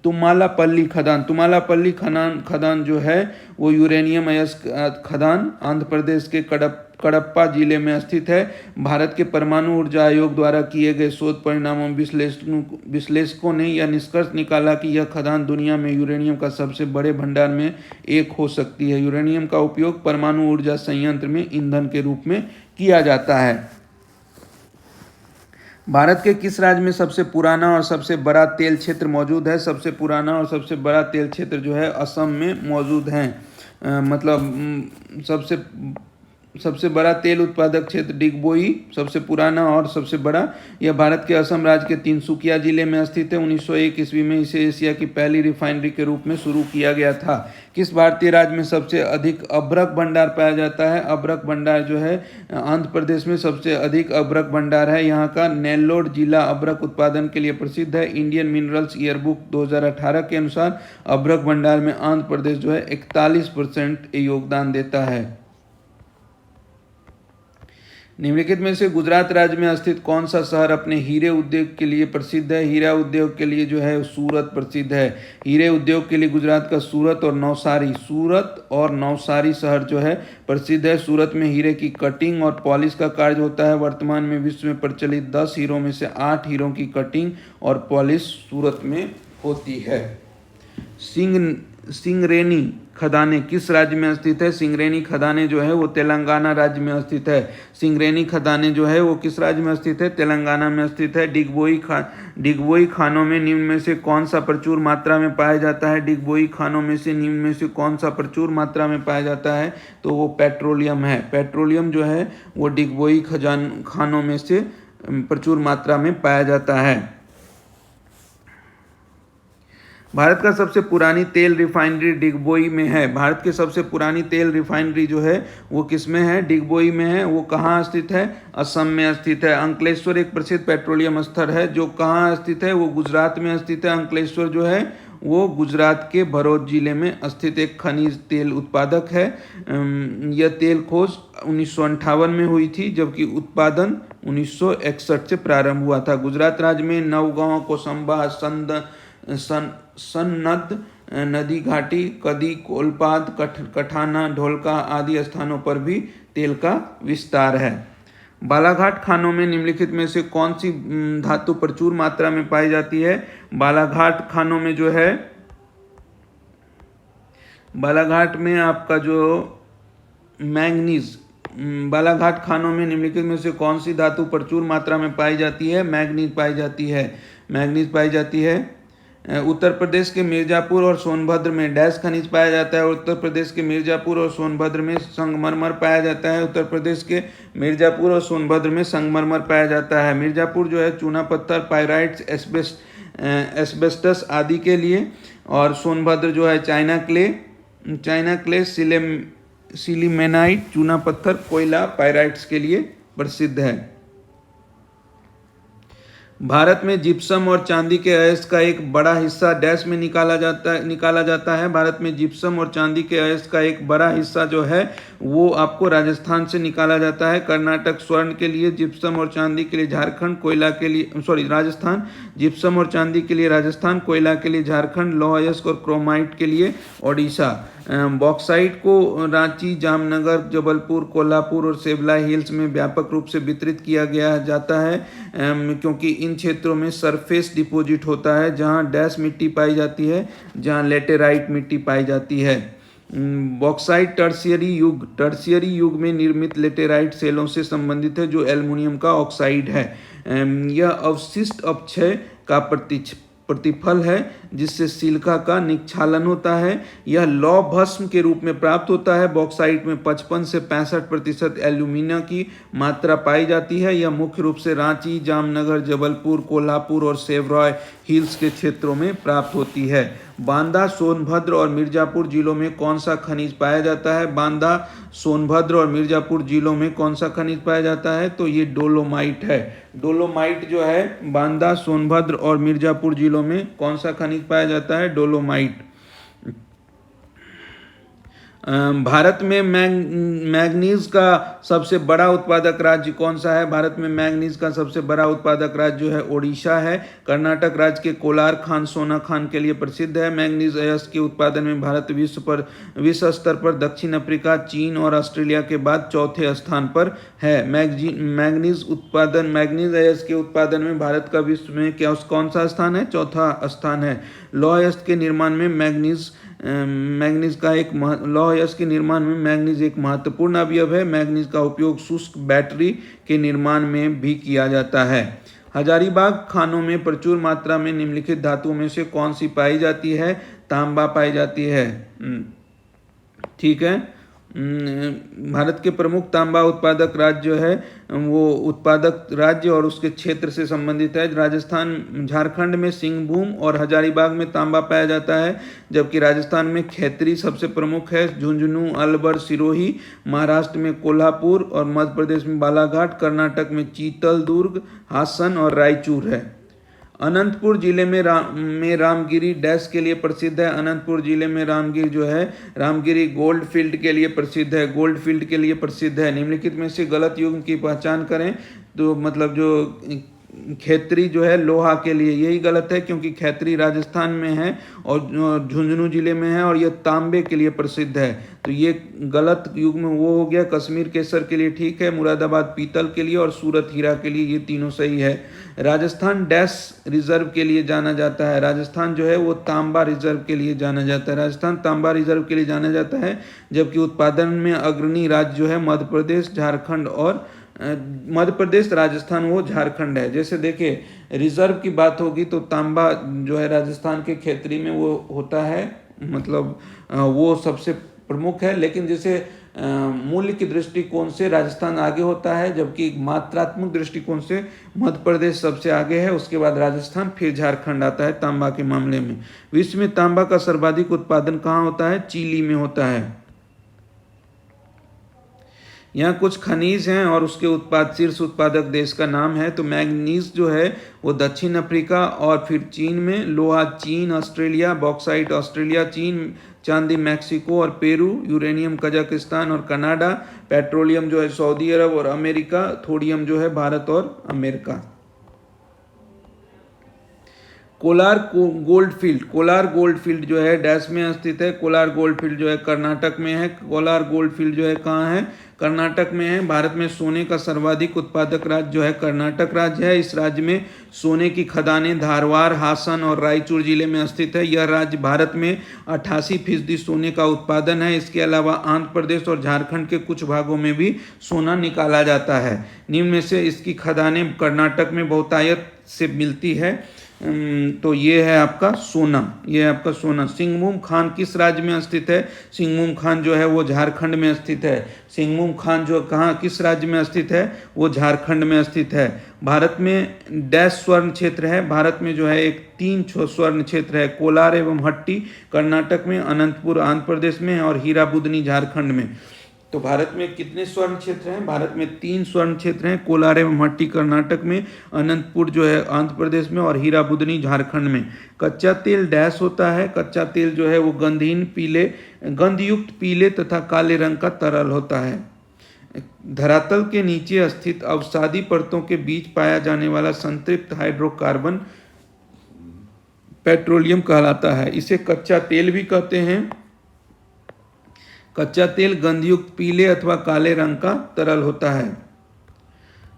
तुमालापल्ली खदान। तुमालापल्ली खदान जो है वो यूरेनियम अयस्क खदान आंध्र प्रदेश के कडप्पा जिले में स्थित है। भारत के परमाणु ऊर्जा आयोग द्वारा किए गए शोध परिणामों विश्लेषकों ने यह निष्कर्ष निकाला कि यह खदान दुनिया में यूरेनियम का सबसे बड़े भंडार में एक हो सकती है। यूरेनियम का उपयोग परमाणु ऊर्जा संयंत्र में ईंधन के रूप में किया जाता है। भारत के किस राज्य में सबसे पुराना और सबसे बड़ा तेल क्षेत्र मौजूद है? सबसे पुराना और सबसे बड़ा तेल क्षेत्र जो है असम में मौजूद है। सबसे बड़ा तेल उत्पादक क्षेत्र डिगबोई सबसे पुराना और सबसे बड़ा, यह भारत के असम राज्य के तिनसुकिया जिले में स्थित है। 1901 ईस्वी में इसे एशिया की पहली रिफाइनरी के रूप में शुरू किया गया था। किस भारतीय राज्य में सबसे अधिक अभ्रक भंडार पाया जाता है? अभ्रक भंडार जो है आंध्र प्रदेश में सबसे अधिक अभ्रक भंडार है। यहाँ का नेल्लोर जिला अभ्रक उत्पादन के लिए प्रसिद्ध है। इंडियन मिनरल्स ईयरबुक 2018 के अनुसार अभ्रक भंडार में आंध्र प्रदेश जो है 41% योगदान देता है। निम्नलिखित में से गुजरात राज्य में स्थित कौन सा शहर अपने हीरे उद्योग के लिए प्रसिद्ध है? हीरा उद्योग के लिए जो है सूरत प्रसिद्ध है। हीरे उद्योग के लिए गुजरात का सूरत और नवसारी शहर जो है प्रसिद्ध है। सूरत में हीरे की कटिंग और पॉलिश का कार्य होता है। वर्तमान में विश्व में प्रचलित 10 हीरों में से 8 हीरों की कटिंग और पॉलिश सूरत में होती है। सिंगरेनी खदानें किस राज्य में स्थित है? सिंगरेनी खदानें जो है वो तेलंगाना राज्य में स्थित है। सिंगरेनी खदानें जो है वो किस राज्य में स्थित है? तेलंगाना में स्थित है। डिगबोई खानों में निम्न में से कौन सा प्रचुर मात्रा में पाया जाता है? डिगबोई खानों में से निम्न में से कौन सा प्रचुर मात्रा में पाया जाता है? तो वो पेट्रोलियम है। पेट्रोलियम जो है वो डिगबोई खानों में से प्रचुर मात्रा में पाया जाता है। भारत का सबसे पुरानी तेल रिफाइनरी डिगबोई में है। भारत की सबसे पुरानी तेल रिफाइनरी जो है वो किस में है? डिगबोई में है। वो कहाँ स्थित है? असम में स्थित है। अंकलेश्वर एक प्रसिद्ध पेट्रोलियम स्थल है जो कहाँ स्थित है? वो गुजरात में स्थित है। अंकलेश्वर जो है वो गुजरात के भरूच जिले में स्थित एक खनिज तेल उत्पादक है। यह तेल खोज 1958 में हुई थी, जबकि उत्पादन 1961 से प्रारंभ हुआ था। गुजरात राज्य में नवगांव, कोसंबा, सन्नद्ध, नदी घाटी, कदी, कोलपाद, कठाना, ढोलका आदि स्थानों पर भी तेल का विस्तार है। बालाघाट खानों में निम्नलिखित में से कौन सी धातु प्रचुर मात्रा में पाई जाती है? बालाघाट खानों में जो है बालाघाट में आपका जो मैंगनीज, बालाघाट खानों में निम्नलिखित में से कौन सी धातु प्रचुर मात्रा में पाई जाती है? मैंगनीज पाई जाती है। उत्तर प्रदेश के मिर्जापुर और सोनभद्र में डैश खनिज पाया जाता है। उत्तर प्रदेश के मिर्जापुर और सोनभद्र में संगमरमर पाया जाता है। उत्तर प्रदेश के मिर्जापुर और सोनभद्र में संगमरमर पाया जाता है। मिर्जापुर जो है चूना पत्थर, पाइराइट्स, एस्बेस्टस आदि के लिए, और सोनभद्र जो है चाइना क्ले, सिलीमेनाइट, चूना पत्थर, कोयला, पाइराइट्स के लिए प्रसिद्ध है। भारत में जिप्सम और चांदी के अयस्क का एक बड़ा हिस्सा डैश में निकाला जाता है। भारत में जिप्सम और चांदी के अयस्क का एक बड़ा हिस्सा जो है वो आपको राजस्थान से निकाला जाता है। कर्नाटक स्वर्ण के लिए, जिप्सम और चांदी के लिए झारखंड, कोयला के लिए राजस्थान, जिप्सम और चांदी के लिए राजस्थान, कोयला के लिए झारखंड, लौह अयस्क और क्रोमाइट के लिए ओडिशा। बॉक्साइट को रांची, जामनगर, जबलपुर, कोल्हापुर और सेवला हिल्स में व्यापक रूप से वितरित किया गया जाता है, क्योंकि इन क्षेत्रों में सरफेस डिपॉजिट होता है जहां डैश मिट्टी पाई जाती है, जहां लेटेराइट मिट्टी पाई जाती है। बॉक्साइट टर्शियरी युग में निर्मित लेटेराइट सेलों से संबंधित है जो एल्युमिनियम का ऑक्साइड है। यह अवशिष्ट अपक्षय का प्रतिफल है जिससे सिलिका का निक्षालन होता है। यह लौह भस्म के रूप में प्राप्त होता है। बॉक्साइट में 55 से 65% एल्यूमिना की मात्रा पाई जाती है। यह मुख्य रूप से रांची, जामनगर, जबलपुर, कोल्हापुर और सेवरॉय हिल्स के क्षेत्रों में प्राप्त होती है। बांदा, सोनभद्र और मिर्जापुर जिलों में कौन सा खनिज पाया जाता है? बांदा, सोनभद्र और मिर्जापुर जिलों में कौन सा खनिज पाया जाता है? तो ये डोलोमाइट है। डोलोमाइट जो है बांदा, सोनभद्र और मिर्जापुर जिलों में कौन सा खनिज पाया जाता है? डोलोमाइट। भारत में मैंगनीज का सबसे बड़ा उत्पादक राज्य कौन सा है? भारत में मैंगनीज का सबसे बड़ा उत्पादक राज्य जो है ओडिशा है। कर्नाटक राज्य के कोलार खान सोना खान के लिए प्रसिद्ध है। मैंगनीज अयस्क के उत्पादन में भारत विश्व स्तर पर दक्षिण अफ्रीका, चीन और ऑस्ट्रेलिया के बाद चौथे स्थान पर है। मैंगनीज अयस्क के उत्पादन में भारत का विश्व में कौन सा स्थान है? चौथा स्थान है। लौह अयस्क के निर्माण में मैंगनीज एक महत्वपूर्ण अवयव है। मैंगनीज का उपयोग शुष्क बैटरी के निर्माण में भी किया जाता है। हजारीबाग खानों में प्रचुर मात्रा में निम्नलिखित धातुओं में से कौन सी पाई जाती है? तांबा पाई जाती है। ठीक है। भारत के प्रमुख तांबा उत्पादक राज्य जो है वो उत्पादक राज्य और उसके क्षेत्र से संबंधित है। राजस्थान, झारखंड में सिंहभूम और हजारीबाग में तांबा पाया जाता है, जबकि राजस्थान में खैतरी सबसे प्रमुख है। झुंझुनू, अलवर, सिरोही। महाराष्ट्र में कोल्हापुर और मध्य प्रदेश में बालाघाट। कर्नाटक में चीतल, दुर्ग, हासन और रायचूर है। अनंतपुर जिले में रामगिरी डैश के लिए प्रसिद्ध है। अनंतपुर जिले में रामगिरी जो है रामगिरी गोल्ड फील्ड के लिए प्रसिद्ध है। गोल्ड फील्ड के लिए प्रसिद्ध है। निम्नलिखित में से गलत युग्म की पहचान करें। तो मतलब जो खैतरी जो है लोहा के लिए, यही गलत है क्योंकि खैतरी राजस्थान में है और झुंझुनू जिले में है और यह तांबे के लिए प्रसिद्ध है। तो ये गलत युग्म वो हो गया। कश्मीर केसर के लिए ठीक है। मुरादाबाद पीतल के लिए और सूरत हीरा के लिए, ये तीनों सही है। राजस्थान डैश रिजर्व के लिए जाना जाता है। राजस्थान जो है वो तांबा रिजर्व के लिए जाना जाता है। राजस्थान तांबा रिजर्व के लिए जाना जाता है, जबकि उत्पादन में अग्रणी राज्य जो है मध्य प्रदेश, झारखंड और मध्य प्रदेश, राजस्थान वो झारखंड है। जैसे देखिए रिजर्व की बात होगी तो तांबा जो है राजस्थान के खैतरी में वो होता है, मतलब वो सबसे प्रमुख है। लेकिन जैसे मूल्य की दृष्टिकोण से राजस्थान आगे होता है, जबकि मात्रात्मक दृष्टिकोण से मध्य प्रदेश सबसे आगे है, उसके बाद राजस्थान, फिर झारखंड आता है तांबा के मामले में। विश्व में तांबा का सर्वाधिक उत्पादन कहाँ होता है? चिली में होता है। यहाँ कुछ खनिज हैं और उसके शीर्ष उत्पादक देश का नाम है। तो मैंगनीज जो है वो दक्षिण अफ्रीका और फिर चीन में, लोहा चीन, ऑस्ट्रेलिया, बॉक्साइट ऑस्ट्रेलिया, चीन, चांदी मैक्सिको और पेरू, यूरेनियम कजाकिस्तान और कनाडा, पेट्रोलियम जो है सऊदी अरब और अमेरिका, थोडियम जो है भारत और अमेरिका। कोलार गोल्ड फील्ड जो है डैश में स्थित है। कोलार गोल्ड फील्ड जो है कर्नाटक में है। कोलार गोल्ड फील्ड जो है कहाँ है? कर्नाटक में है। भारत में सोने का सर्वाधिक उत्पादक राज्य जो है कर्नाटक राज्य है। इस राज्य में सोने की खदानें धारवाड़, हासन और रायचूर जिले में स्थित है। यह राज्य भारत में 88% सोने का उत्पादन है। इसके अलावा आंध्र प्रदेश और झारखंड के कुछ भागों में भी सोना निकाला जाता है। निम्न में से इसकी खदानें कर्नाटक में बहुतायत से मिलती है। तो ये है आपका सोना। सिंहभूम खान किस राज्य में स्थित है? सिंहभूम खान जो है वो झारखंड में स्थित है। सिंहभूम खान जो किस राज्य में स्थित है? वो झारखंड में स्थित है। भारत में डैश स्वर्ण क्षेत्र है। भारत में जो है एक 3 स्वर्ण क्षेत्र है। कोलार एवं हट्टी कर्नाटक में, अनंतपुर आंध्र प्रदेश में और हीरा बुदनी झारखंड में। तो भारत में कितने स्वर्ण क्षेत्र हैं? भारत में 3 स्वर्ण क्षेत्र हैं, कोलार एवं मट्टी कर्नाटक में, अनंतपुर जो है आंध्र प्रदेश में, और हीरा बुदनी झारखंड में। कच्चा तेल डैश होता है, कच्चा तेल जो है वो गंधहीन पीले, गंधयुक्त पीले तथा काले रंग का तरल होता है। धरातल के नीचे स्थित अवसादी परतों के बीच पाया जाने वाला संतृप्त हाइड्रोकार्बन पेट्रोलियम कहलाता है। इसे कच्चा तेल भी कहते हैं। कच्चा तेल गंधयुक्त पीले अथवा काले रंग का तरल होता है।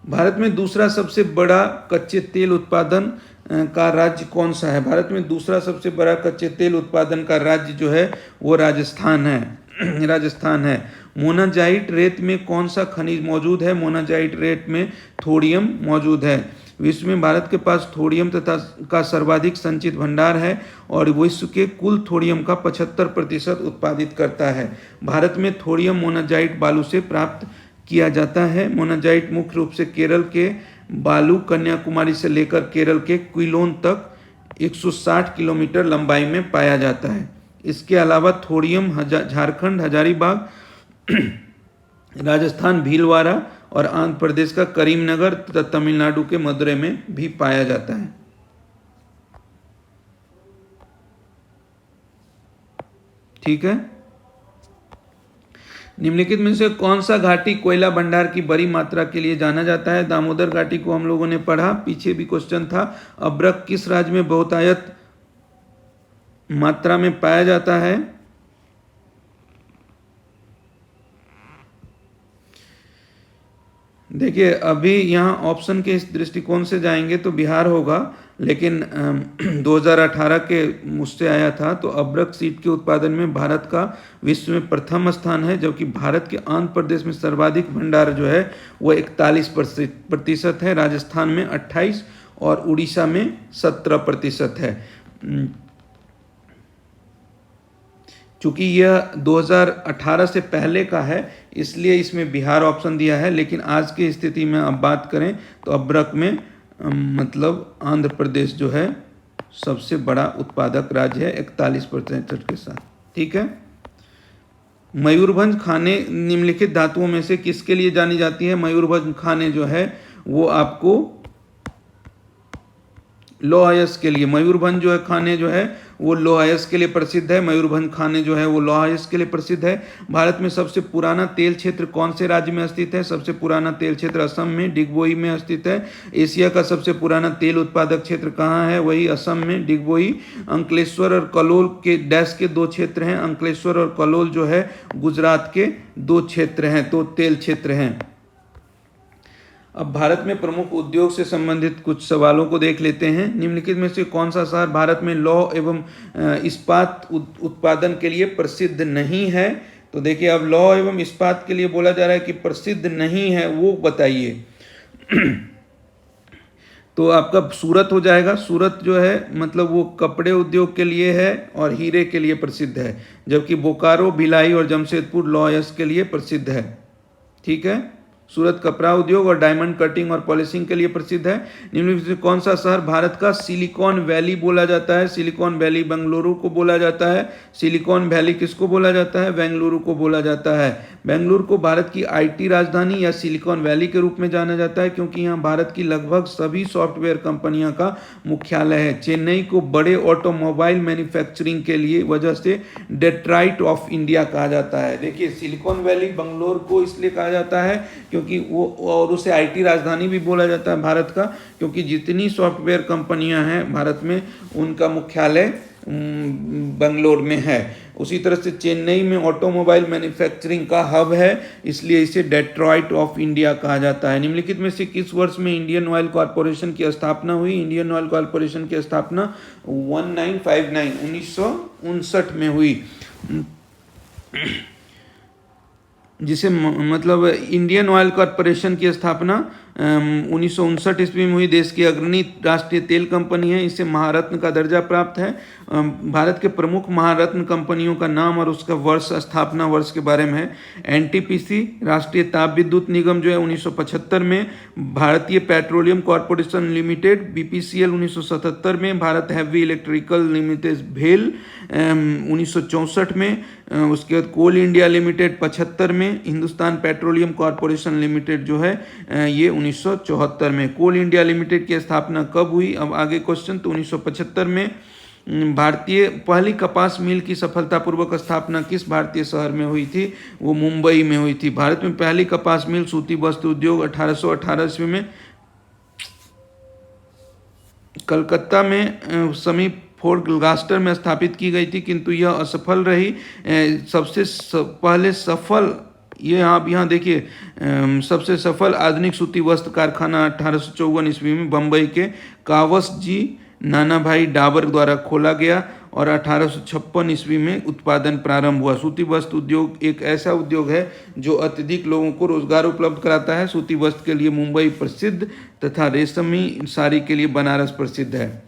भारत में दूसरा सबसे बड़ा कच्चे तेल उत्पादन का राज्य कौन सा है? भारत में दूसरा सबसे बड़ा कच्चे तेल उत्पादन का राज्य जो है वो राजस्थान है। राजस्थान है। मोनाजाइट रेत में कौन सा खनिज मौजूद है? मोनाजाइट रेत में थोडियम मौजूद है। विश्व में भारत के पास थोडियम तथा का सर्वाधिक संचित भंडार है और विश्व के कुल थोडियम का 75% उत्पादित करता है। भारत में थोडियम मोनाजाइट बालू से प्राप्त किया जाता है। मोनाजाइट मुख्य रूप से केरल के बालू, कन्याकुमारी से लेकर केरल के क्विलोन तक 160 किलोमीटर लंबाई में पाया जाता है। इसके अलावा थोडियम झारखंड हजारीबाग, राजस्थान भीलवाड़ा और आंध्र प्रदेश का करीमनगर तथा तमिलनाडु के मदुरै में भी पाया जाता है। ठीक है। निम्नलिखित में से कौन सा घाटी कोयला भंडार की बड़ी मात्रा के लिए जाना जाता है? दामोदर घाटी को हम लोगों ने पढ़ा, पीछे भी क्वेश्चन था। अब्रक किस राज्य में बहुतायत मात्रा में पाया जाता है? देखिए, अभी यहाँ ऑप्शन के इस दृष्टिकोण से जाएंगे तो बिहार होगा, लेकिन 2018 के मुझसे आया था तो अब्रक सीड के उत्पादन में भारत का विश्व में प्रथम स्थान है, जबकि भारत के आंध्र प्रदेश में सर्वाधिक भंडार जो है वो 41% है, राजस्थान में 28 और उड़ीसा में 17% है। चूंकि यह 2018 से पहले का है इसलिए इसमें बिहार ऑप्शन दिया है, लेकिन आज की स्थिति में अब बात करें तो अब्रक में मतलब आंध्र प्रदेश जो है सबसे बड़ा उत्पादक राज्य है 41% के साथ। ठीक है। मयूरभंज खाने निम्नलिखित धातुओं में से किसके लिए जानी जाती है? मयूरभंज खाने जो है वो आपको लौह अयस्क के लिए, मयूरभंज जो है खाने जो है वो लौह अयस्क के लिए प्रसिद्ध है। मयूरभंज खाने जो है वो लौह अयस्क के लिए प्रसिद्ध है। भारत में सबसे पुराना तेल क्षेत्र कौन से राज्य में स्थित है? सबसे पुराना तेल क्षेत्र असम में डिगबोई में स्थित है। एशिया का सबसे पुराना तेल उत्पादक क्षेत्र कहाँ है? वही असम में डिगबोई। अंकलेश्वर और कलोल के डैश के 2 क्षेत्र हैं। अंकलेश्वर और कलोल जो है गुजरात के 2 क्षेत्र हैं, 2 तेल क्षेत्र हैं। अब भारत में प्रमुख उद्योग से संबंधित कुछ सवालों को देख लेते हैं। निम्नलिखित में से कौन सा शहर भारत में लौह एवं इस्पात उत्पादन के लिए प्रसिद्ध नहीं है? तो देखिए, अब लौह एवं इस्पात के लिए बोला जा रहा है कि प्रसिद्ध नहीं है, वो बताइए। तो आपका सूरत हो जाएगा। सूरत जो है मतलब वो कपड़े उद्योग के लिए है और हीरे के लिए प्रसिद्ध है, जबकि बोकारो, भिलाई और जमशेदपुर लौह अयस्क के लिए प्रसिद्ध है। ठीक है। सूरत कपड़ा उद्योग और डायमंड कटिंग और पॉलिशिंग के लिए प्रसिद्ध है। निम्नलिखित में कौन सा शहर भारत का सिलिकॉन वैली बोला जाता है? सिलिकॉन वैली बेंगलुरु को बोला जाता है। सिलिकॉन वैली किसको बोला जाता है? बेंगलुरु को बोला जाता है। बेंगलुरु को भारत की आईटी राजधानी या सिलिकॉन वैली के रूप में जाना जाता है, क्योंकि यहाँ भारत की लगभग सभी सॉफ्टवेयर कंपनियों का मुख्यालय है। चेन्नई को बड़े ऑटोमोबाइल मैन्युफैक्चरिंग के लिए वजह से डेट्रॉइट ऑफ इंडिया कहा जाता है। देखिए, सिलिकॉन वैली बेंगलुरु को इसलिए कहा जाता है क्योंकि वो, और उसे आईटी राजधानी भी बोला जाता है भारत का, क्योंकि जितनी सॉफ्टवेयर कंपनियां हैं भारत में उनका मुख्यालय बेंगलोर में है। उसी तरह से चेन्नई में ऑटोमोबाइल मैन्युफैक्चरिंग का हब है, इसलिए इसे डेट्रॉइट ऑफ इंडिया कहा जाता है। निम्नलिखित में से किस वर्ष में इंडियन ऑयल कॉर्पोरेशन की स्थापना हुई? इंडियन ऑयल कॉर्पोरेशन की स्थापना 1959 में हुई, जिसे मतलब इंडियन ऑयल कॉर्पोरेशन की स्थापना 1959 ईस्वी में हुई। देश की अग्रणी राष्ट्रीय तेल कंपनी है। इसे महारत्न का दर्जा प्राप्त है। भारत के प्रमुख महारत्न कंपनियों का नाम और उसका वर्ष, स्थापना वर्ष के बारे में है। एनटीपीसी राष्ट्रीय ताप विद्युत निगम जो है 1975 में, भारतीय पेट्रोलियम कॉर्पोरेशन लिमिटेड बीपीसीएल 1977 में, भारत हैवी इलेक्ट्रिकल लिमिटेड भेल 1964 में, उसके बाद कोल इंडिया लिमिटेड 75 में, हिंदुस्तान पेट्रोलियम कॉरपोरेशन लिमिटेड जो है ये 1974 में। कोल इंडिया लिमिटेड की स्थापना कब हुई, अब आगे क्वेश्चन, तो 1975 में। भारतीय पहली कपास मिल की सफलतापूर्वक स्थापना किस भारतीय शहर में हुई थी, वो मुंबई में हुई थी। भारत में पहली कपास मिल सूती वस्त्र उद्योग 1818 ईस्वी में कलकत्ता में समीप फोर्ट गास्टर में स्थापित की गई थी, किंतु यह असफल रही। सबसे पहले सफल, ये आप यहाँ देखिए, सबसे सफल आधुनिक सूती वस्त्र कारखाना 1854 ईस्वी में बम्बई के कावसजी नानाभाई डाबर द्वारा खोला गया और 1856 ईस्वी में उत्पादन प्रारंभ हुआ। सूती वस्त्र उद्योग एक ऐसा उद्योग है जो अत्यधिक लोगों को रोजगार उपलब्ध कराता है। सूती वस्त्र के लिए मुंबई प्रसिद्ध तथा रेशमी साड़ी के लिए बनारस प्रसिद्ध है।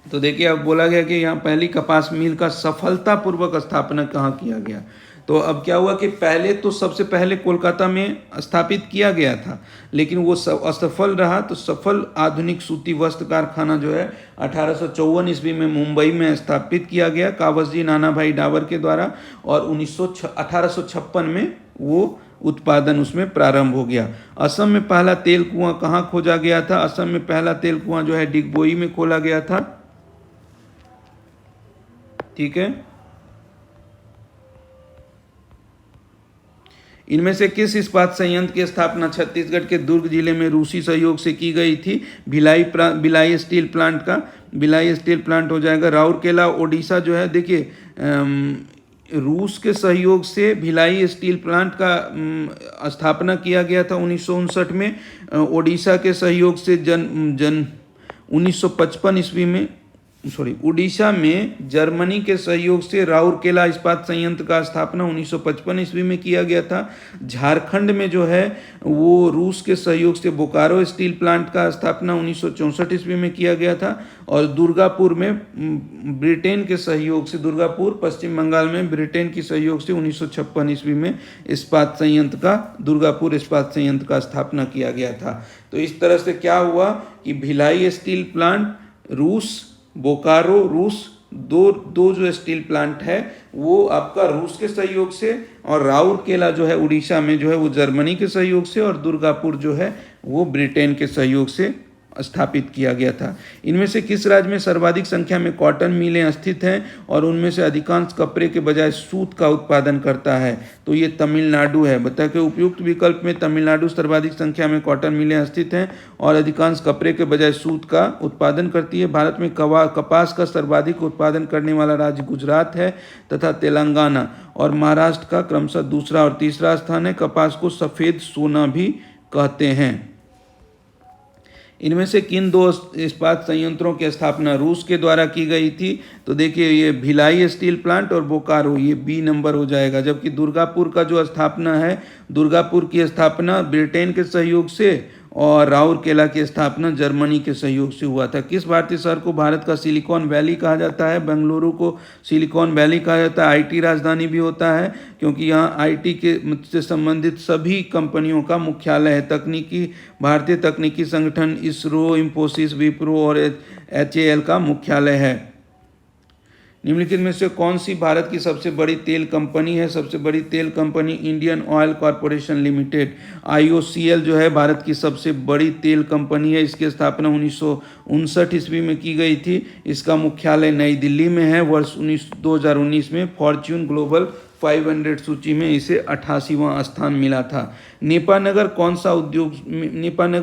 तो देखिए, अब बोला गया कि यहाँ पहली कपास मिल का सफलतापूर्वक स्थापना कहाँ किया गया। तो अब क्या हुआ कि पहले तो सबसे पहले कोलकाता में स्थापित किया गया था, लेकिन वो असफल रहा। तो सफल आधुनिक सूती वस्त्र कारखाना जो है 1854 ईस्वी में मुंबई में स्थापित किया गया कावसजी नानाभाई डाबर के द्वारा, और 1856 में वो उत्पादन उसमें प्रारंभ हो गया। असम में पहला तेल कुआं कहाँ खोजा गया था, असम में पहला तेल कुआं जो है डिगबोई में खोला गया था। ठीक है, इनमें से किस इस्पात संयंत्र की स्थापना छत्तीसगढ़ के दुर्ग जिले में रूसी सहयोग से की गई थी, भिलाई स्टील प्लांट का, भिलाई स्टील प्लांट हो जाएगा। राउरकेला ओडिशा जो है, देखिए रूस के सहयोग से भिलाई स्टील प्लांट का स्थापना किया गया था 1959 में। ओडिशा के सहयोग से 1955 ईस्वी में, उड़ीसा में जर्मनी के सहयोग से राउरकेला इस्पात संयंत्र का स्थापना 1955 ईस्वी में किया गया था। झारखंड में जो है वो रूस के सहयोग से बोकारो स्टील प्लांट का स्थापना 1964 ईस्वी में किया गया था। और दुर्गापुर में ब्रिटेन के सहयोग से, दुर्गापुर पश्चिम बंगाल में ब्रिटेन की सहयोग से 1956 ईस्वी में इस्पात संयंत्र का, दुर्गापुर इस्पात संयंत्र का स्थापना किया गया था। तो इस तरह से क्या हुआ कि भिलाई स्टील प्लांट रूस, बोकारो रूस, दो जो स्टील प्लांट है वो आपका रूस के सहयोग से, और राउरकेला जो है उड़ीसा में जो है वो जर्मनी के सहयोग से, और दुर्गापुर जो है वो ब्रिटेन के सहयोग से स्थापित किया गया था। इनमें से किस राज्य में सर्वाधिक संख्या में कॉटन मिलें स्थित हैं और उनमें से अधिकांश कपड़े के बजाय सूत का उत्पादन करता है, तो ये तमिलनाडु है। बता के उपयुक्त विकल्प में तमिलनाडु सर्वाधिक संख्या में कॉटन मिलें स्थित हैं और अधिकांश कपड़े के बजाय सूत का उत्पादन करती है। भारत में कपास का सर्वाधिक उत्पादन करने वाला राज्य गुजरात है तथा तेलंगाना, और महाराष्ट्र का क्रमशः दूसरा और तीसरा स्थान है। कपास को सफ़ेद सोना भी कहते हैं। इनमें से किन दो इस्पात संयंत्रों की स्थापना रूस के द्वारा की गई थी, तो देखिए ये भिलाई स्टील प्लांट और बोकारो, ये बी नंबर हो जाएगा। जबकि दुर्गापुर का जो स्थापना है, दुर्गापुर की स्थापना ब्रिटेन के सहयोग से और राउरकेला की स्थापना जर्मनी के सहयोग से हुआ था। किस भारतीय शहर को भारत का सिलिकॉन वैली कहा जाता है, बेंगलुरु को सिलिकॉन वैली कहा जाता है। आईटी राजधानी भी होता है क्योंकि यहाँ आईटी के से संबंधित सभी कंपनियों का मुख्यालय है। भारतीय तकनीकी संगठन इसरो, इंफोसिस, विप्रो और HAL का मुख्यालय है। निम्नलिखित में से कौन सी भारत की सबसे बड़ी तेल कंपनी है, सबसे बड़ी तेल company Indian oil corporation limited, IOCL जो है भारत की सबसे बड़ी तेल कंपनी है। इसकी स्थापना 1959 ईस्वी में की गई थी। इसका मुख्यालय नई दिल्ली में है। वर्ष 2019 में फॉर्च्यून ग्लोबल 500 सूची में इसे 88वां स्थान मिला था। नेपानगर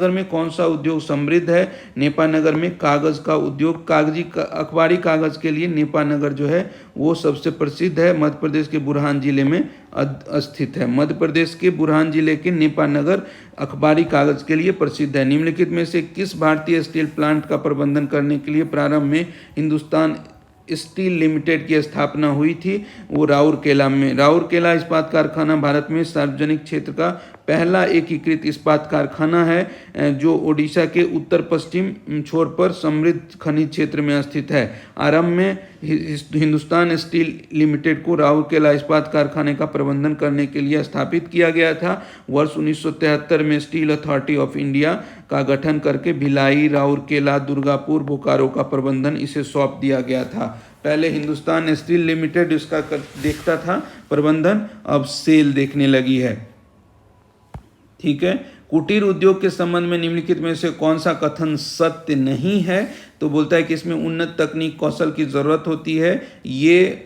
में कौन सा उद्योग समृद्ध है, नेपानगर में कागज़ का उद्योग, अखबारी कागज़ के लिए नेपानगर जो है वो सबसे प्रसिद्ध है। मध्य प्रदेश के बुरहान जिले में स्थित है। मध्य प्रदेश के बुरहान जिले के नेपानगर अखबारी कागज़ के लिए प्रसिद्ध है। निम्नलिखित में से किस भारतीय स्टील प्लांट का प्रबंधन करने के लिए प्रारंभ में हिंदुस्तान स्टील लिमिटेड की स्थापना हुई थी, वो राउरकेला में। राउरकेला इस्पात कारखाना भारत में सार्वजनिक क्षेत्र का पहला एकीकृत इस्पात कारखाना है जो ओडिशा के उत्तर पश्चिम छोर पर समृद्ध खनिज क्षेत्र में स्थित है। आरंभ में हिंदुस्तान स्टील लिमिटेड को राउरकेला इस्पात कारखाने का प्रबंधन करने के लिए स्थापित किया गया था। वर्ष 1973 में स्टील अथॉरिटी ऑफ इंडिया का गठन करके भिलाई, राउरकेला, दुर्गापुर, बोकारो का प्रबंधन इसे सौंप दिया गया था। पहले हिंदुस्तान स्टील लिमिटेड इसका देखता था प्रबंधन, अब सेल देखने लगी है। ठीक है। कुटीर उद्योग के संबंध में निम्नलिखित में से कौन सा कथन सत्य नहीं है? तो बोलता है कि इसमें उन्नत तकनीक कौशल की जरूरत होती है। ये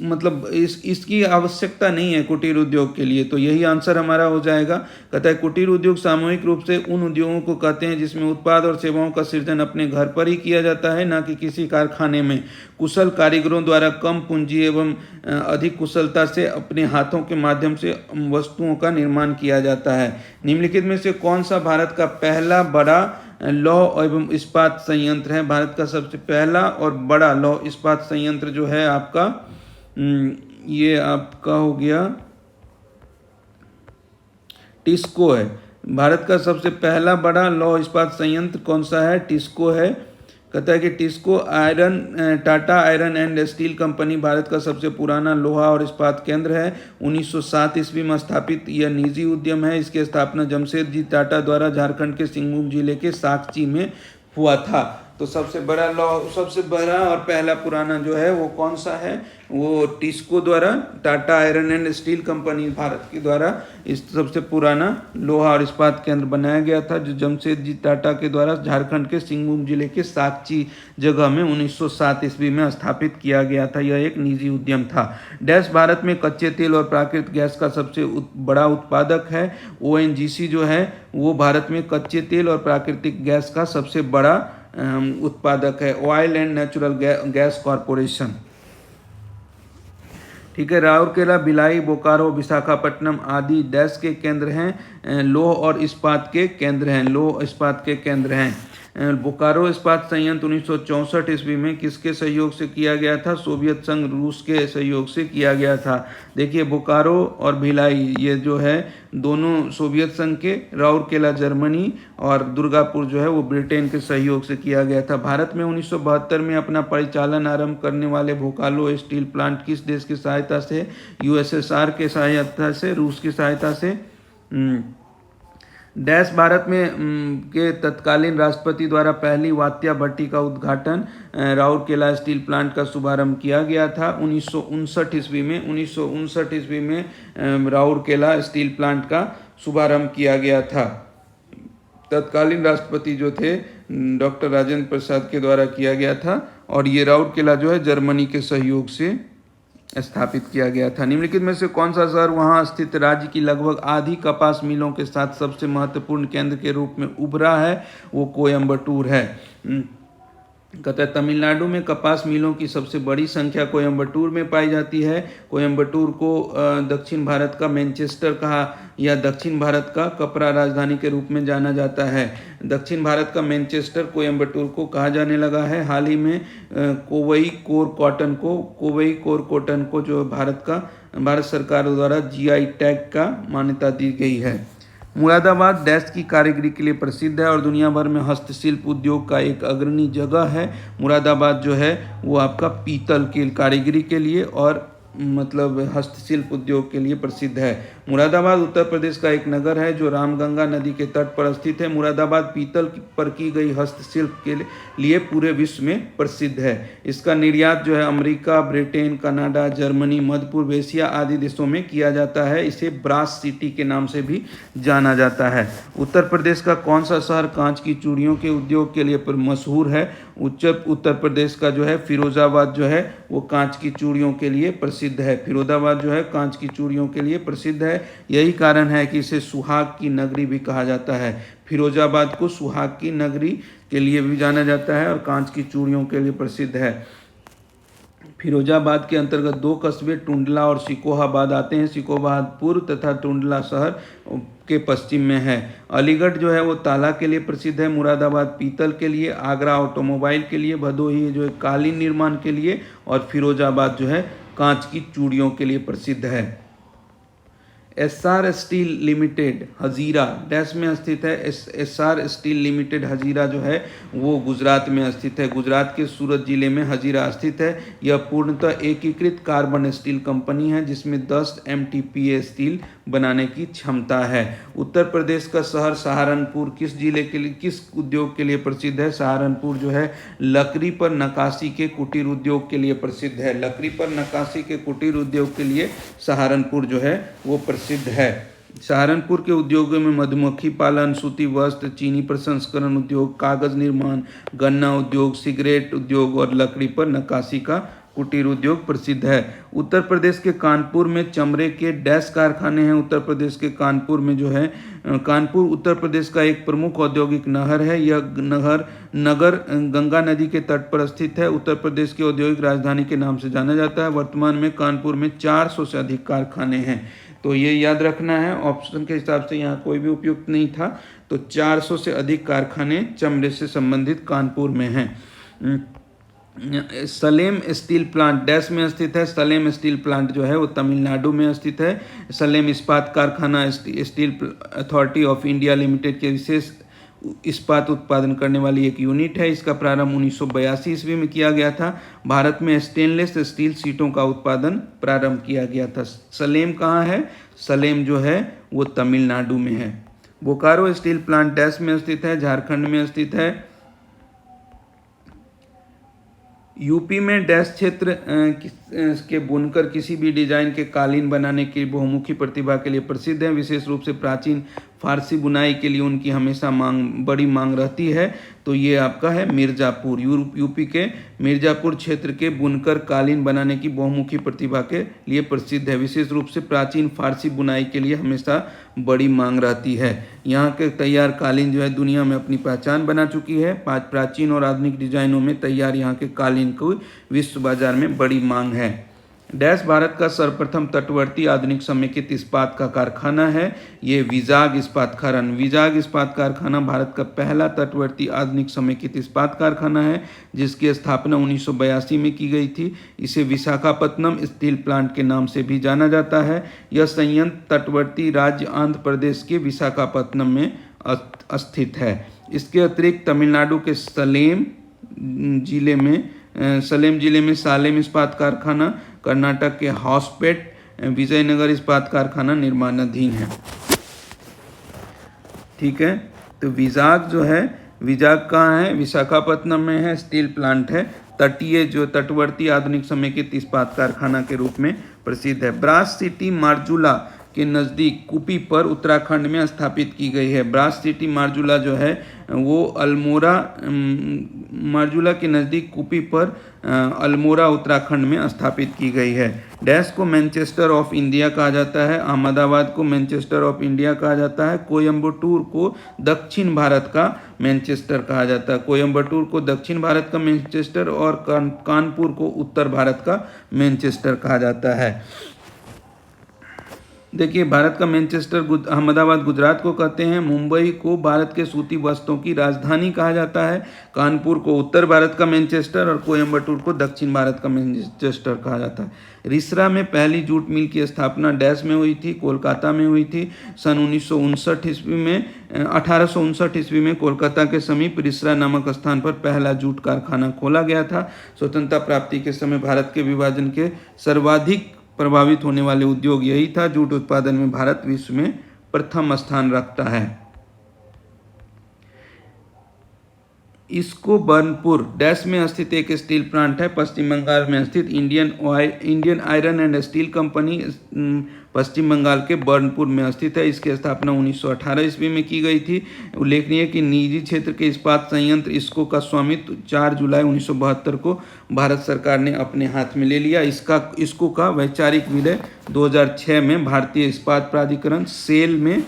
मतलब इसकी आवश्यकता नहीं है कुटीर उद्योग के लिए, तो यही आंसर हमारा हो जाएगा। कहता है कुटीर उद्योग सामूहिक रूप से उन उद्योगों को कहते हैं जिसमें उत्पाद और सेवाओं का सृजन अपने घर पर ही किया जाता है, ना कि किसी कारखाने में। कुशल कारीगरों द्वारा कम पूंजी एवं अधिक कुशलता से अपने हाथों के माध्यम से वस्तुओं का निर्माण किया जाता है। निम्नलिखित में से कौन सा भारत का पहला बड़ा लौह एवं इस्पात संयंत्र है? भारत का सबसे पहला और बड़ा लौह इस्पात संयंत्र जो है आपका ये आपका हो गया टिस्को है। भारत का सबसे पहला बड़ा लौह इस्पात संयंत्र कौन सा है? टिस्को है। कहता है कि TISCO Tata iron and steel company Bharat का सबसे पुराना लोहा और इस्पात केंद्र है। 1907 ईस्वी में स्थापित यह निजी उद्यम है। इसकी स्थापना जमशेदजी टाटा द्वारा झारखंड के सिंहभूम जिले के साकची में हुआ था। तो सबसे बड़ा और पहला पुराना जो है वो कौन सा है? वो टिस्को द्वारा, Tata iron and steel company Bharat के द्वारा इस सबसे पुराना लोहा और इस्पात केंद्र बनाया गया था, जो जमशेदजी टाटा के द्वारा झारखंड के सिंहभूम जिले के साकची जगह में 1907 ईस्वी में स्थापित किया गया था। यह एक निजी उद्यम था। डैश भारत में कच्चे तेल और प्राकृतिक गैस का सबसे बड़ा उत्पादक है। ONGC जो है वो भारत में कच्चे तेल और प्राकृतिक गैस का सबसे बड़ा उत्पादक है। Oil and natural gas corporation. ठीक है। राउरकेला, भिलाई, बोकारो, विशाखापट्टनम आदि डैश के केंद्र हैं, लौह और इस्पात के केंद्र हैं। लौह इस्पात के केंद्र हैं। बोकारो इस्पात संयंत्र 1964 ईस्वी में किसके सहयोग से किया गया था? सोवियत संघ रूस के सहयोग से किया गया था। देखिए बोकारो और भिलाई ये जो है दोनों सोवियत संघ के, राउरकेला जर्मनी और दुर्गापुर जो है वो ब्रिटेन के सहयोग से किया गया था। भारत में 1972 में अपना परिचालन आरंभ करने वाले बोकारो स्टील प्लांट किस देश की सहायता से? USSR के सहायता से, रूस की सहायता से। डैश भारत में के तत्कालीन राष्ट्रपति द्वारा पहली वात्या भट्टी का उद्घाटन राउरकेला स्टील प्लांट का शुभारंभ किया गया था 1959 ईस्वी में। 1959 ईस्वी में राउरकेला स्टील प्लांट का शुभारंभ किया गया था। तत्कालीन राष्ट्रपति जो थे डॉक्टर राजेंद्र प्रसाद के द्वारा किया गया था, और ये राउरकेला जो है जर्मनी के सहयोग से स्थापित किया गया था। निम्नलिखित में से कौन सा शहर वहां स्थित राज्य की लगभग आधी कपास मिलों के साथ सबसे महत्वपूर्ण केंद्र के रूप में उभरा है? वो कोयम्बटूर है। कहता है तमिलनाडु में कपास मिलों की सबसे बड़ी संख्या कोयम्बटूर में पाई जाती है। कोयम्बटूर को दक्षिण भारत का मैनचेस्टर कहा या दक्षिण भारत का कपड़ा राजधानी के रूप में जाना जाता है। दक्षिण भारत का मैनचेस्टर कोयम्बटूर को कहा जाने लगा है। हाल ही में कोवई कोर कॉटन को जो भारत सरकार द्वारा GI टैग का मान्यता दी गई है। मुरादाबाद डैश की कारीगरी के लिए प्रसिद्ध है और दुनिया भर में हस्तशिल्प उद्योग का एक अग्रणी जगह है। मुरादाबाद जो है वो आपका पीतल की कारीगरी के लिए और मतलब हस्तशिल्प उद्योग के लिए प्रसिद्ध है। मुरादाबाद उत्तर प्रदेश का एक नगर है जो रामगंगा नदी के तट पर स्थित है। मुरादाबाद पीतल पर की गई हस्तशिल्प के लिए पूरे विश्व में प्रसिद्ध है। इसका निर्यात जो है अमेरिका, ब्रिटेन, कनाडा, जर्मनी, मध्य पूर्व एशिया आदि देशों में किया जाता है। इसे ब्रास सिटी के नाम से भी जाना जाता है। उत्तर प्रदेश का कौन सा शहर कांच की चूड़ियों के उद्योग के लिए मशहूर है? उत्तर प्रदेश का जो है फिरोजाबाद जो है वो कांच की चूड़ियों के लिए प्रसिद्ध है। फिरोजाबाद जो है कांच की चूड़ियों के लिए प्रसिद्ध है। यही कारण है कि इसे सुहाग की नगरी भी कहा जाता है। फिरोजाबाद को सुहाग की नगरी के लिए भी जाना जाता है और कांच की चूड़ियों के लिए प्रसिद्ध है। फिरोजाबाद के अंतर्गत 2 कस्बे टुंडला और सिकोहाबाद आते हैं। सिकोहाबाद पूर्व तथा टुंडला शहर के पश्चिम में है। अलीगढ़ जो है वो ताला के लिए प्रसिद्ध है। मुरादाबाद पीतल के लिए, आगरा ऑटोमोबाइल के लिए, भदोही जो है कालीन निर्माण के लिए और फिरोजाबाद जो है कांच की चूड़ियों के लिए प्रसिद्ध है। SR steel limited Hazira dash में स्थित है। एसआर स्टील लिमिटेड हजीरा जो है वो गुजरात में स्थित है। गुजरात के सूरत जिले में हजीरा स्थित है। यह पूर्णतः एकीकृत कार्बन स्टील कंपनी है जिसमें 10 MTPA स्टील बनाने की क्षमता है। उत्तर प्रदेश का शहर सहारनपुर किस जिले के लिए, किस उद्योग के लिए प्रसिद्ध है? सहारनपुर जो है लकड़ी पर नक्काशी के कुटीर उद्योग के लिए प्रसिद्ध है। लकड़ी पर नक्काशी के कुटीर उद्योग के लिए सहारनपुर जो है वो प्रसिद्ध है। सहारनपुर के उद्योगों में मधुमक्खी पालन, सूती वस्त्र, चीनी प्रसंस्करण उद्योग, कागज निर्माण, गन्ना उद्योग, सिगरेट उद्योग और लकड़ी पर नक्काशी का कुटीर उद्योग प्रसिद्ध है। उत्तर प्रदेश के कानपुर में चमड़े के डैश कारखाने हैं। उत्तर प्रदेश के कानपुर में जो है, कानपुर उत्तर प्रदेश का एक प्रमुख औद्योगिक नगर है। यह नगर गंगा नदी के तट पर स्थित है। उत्तर प्रदेश की औद्योगिक राजधानी के नाम से जाना जाता है। वर्तमान में कानपुर में 400 से अधिक कारखाने हैं। तो ये याद रखना है, ऑप्शन के हिसाब से यहाँ कोई भी उपयुक्त नहीं था। तो 400 से अधिक कारखाने चमड़े से संबंधित कानपुर में हैं। सलेम स्टील प्लांट डैश में स्थित है। सलेम स्टील प्लांट जो है वो तमिलनाडु में स्थित है। सलेम इस्पात कारखाना steel authority of India limited के विशेष इस्पात उत्पादन करने वाली एक यूनिट है। इसका प्रारंभ 1982 ईस्वी में किया गया था। भारत में स्टेनलेस स्टील सीटों का उत्पादन प्रारंभ किया गया था। सलेम कहाँ है? सलेम जो है वो तमिलनाडु में है। बोकारो स्टील प्लांट डैश में स्थित है, झारखंड में स्थित है। यूपी में डैश क्षेत्र के बुनकर किसी भी डिजाइन के कालीन बनाने की बहुमुखी प्रतिभा के लिए प्रसिद्ध है। विशेष रूप से प्राचीन फारसी बुनाई के लिए उनकी हमेशा बड़ी मांग रहती है। तो ये आपका है मिर्ज़ापुर। यूपी के मिर्ज़ापुर क्षेत्र के बुनकर कालीन बनाने की बहुमुखी प्रतिभा के लिए प्रसिद्ध है। विशेष रूप से प्राचीन फारसी बुनाई के लिए हमेशा बड़ी मांग रहती है। यहाँ के तैयार कालीन जो है दुनिया में अपनी पहचान बना चुकी है। प्राचीन और आधुनिक डिजाइनों में तैयार यहाँ के कालीन को विश्व बाजार में बड़ी मांग है। डैश भारत का सर्वप्रथम तटवर्ती आधुनिक समेकित इस्पात का कारखाना है। ये विजाग इस्पात कारखाना। विजाग इस्पात कारखाना भारत का पहला तटवर्ती आधुनिक समेकित इस्पात कारखाना है जिसकी स्थापना 1982 में की गई थी। इसे विशाखापत्तनम स्टील प्लांट के नाम से भी जाना जाता है। यह संयंत्र तटवर्ती राज्य आंध्र प्रदेश के विशाखापत्तनम में स्थित है। इसके अतिरिक्त तमिलनाडु के सलेम जिले में सालेम इस्पात कारखाना, कर्नाटक के हॉस्पेट, विजयनगर इस्पात कारखाना निर्माणाधीन है। ठीक है, तो विजाग जो है, विजाग कहाँ है? विशाखापत्तनम में है। स्टील प्लांट है। तटवर्ती आधुनिक समेकित इस्पात कारखाना के रूप में प्रसिद्ध है। ब्रास सिटी मार्जुला के नज़दीक कुपी पर उत्तराखंड में स्थापित की गई है। ब्रास सिटी मार्जुला जो है वो मार्जुला के नज़दीक कुपी पर अल्मोड़ा उत्तराखंड में स्थापित की गई है। डैश को मैनचेस्टर ऑफ इंडिया कहा जाता है। अहमदाबाद को मैनचेस्टर ऑफ इंडिया कहा जाता है। कोयम्बटूर को दक्षिण भारत का मैनचेस्टर कहा जाता है। कोयम्बटूर को दक्षिण भारत का मैनचेस्टर और कानपुर को उत्तर भारत का मैनचेस्टर कहा जाता है। देखिए, भारत का मैनचेस्टर अहमदाबाद गुजरात को कहते हैं। मुंबई को भारत के सूती वस्त्रों की राजधानी कहा जाता है। कानपुर को उत्तर भारत का मैनचेस्टर और कोयम्बटूर को दक्षिण भारत का मैनचेस्टर कहा जाता है। रिसरा में पहली जूट मिल की स्थापना डैश में हुई थी, कोलकाता में हुई थी। सन 1859 ईस्वी में कोलकाता के समीप रिसरा नामक स्थान पर पहला जूट कारखाना खोला गया था। स्वतंत्रता प्राप्ति के समय भारत के विभाजन के सर्वाधिक प्रभावित होने वाले उद्योग यही था। जूट उत्पादन में भारत विश्व में प्रथम स्थान रखता है। इसको बर्नपुर डैश में स्थित एक स्टील प्लांट है। पश्चिम बंगाल में स्थित Indian iron and steel company Paschim Bengal के बर्नपुर में स्थित है। इसकी स्थापना 1918 ईस्वी में की गई थी। उल्लेखनीय है कि निजी क्षेत्र के इस्पात संयंत्र इसको का स्वामित्व 4 जुलाई 1972 को भारत सरकार ने अपने हाथ में ले लिया। इसको का वैचारिक विलय 2006 में भारतीय इस्पात प्राधिकरण सेल में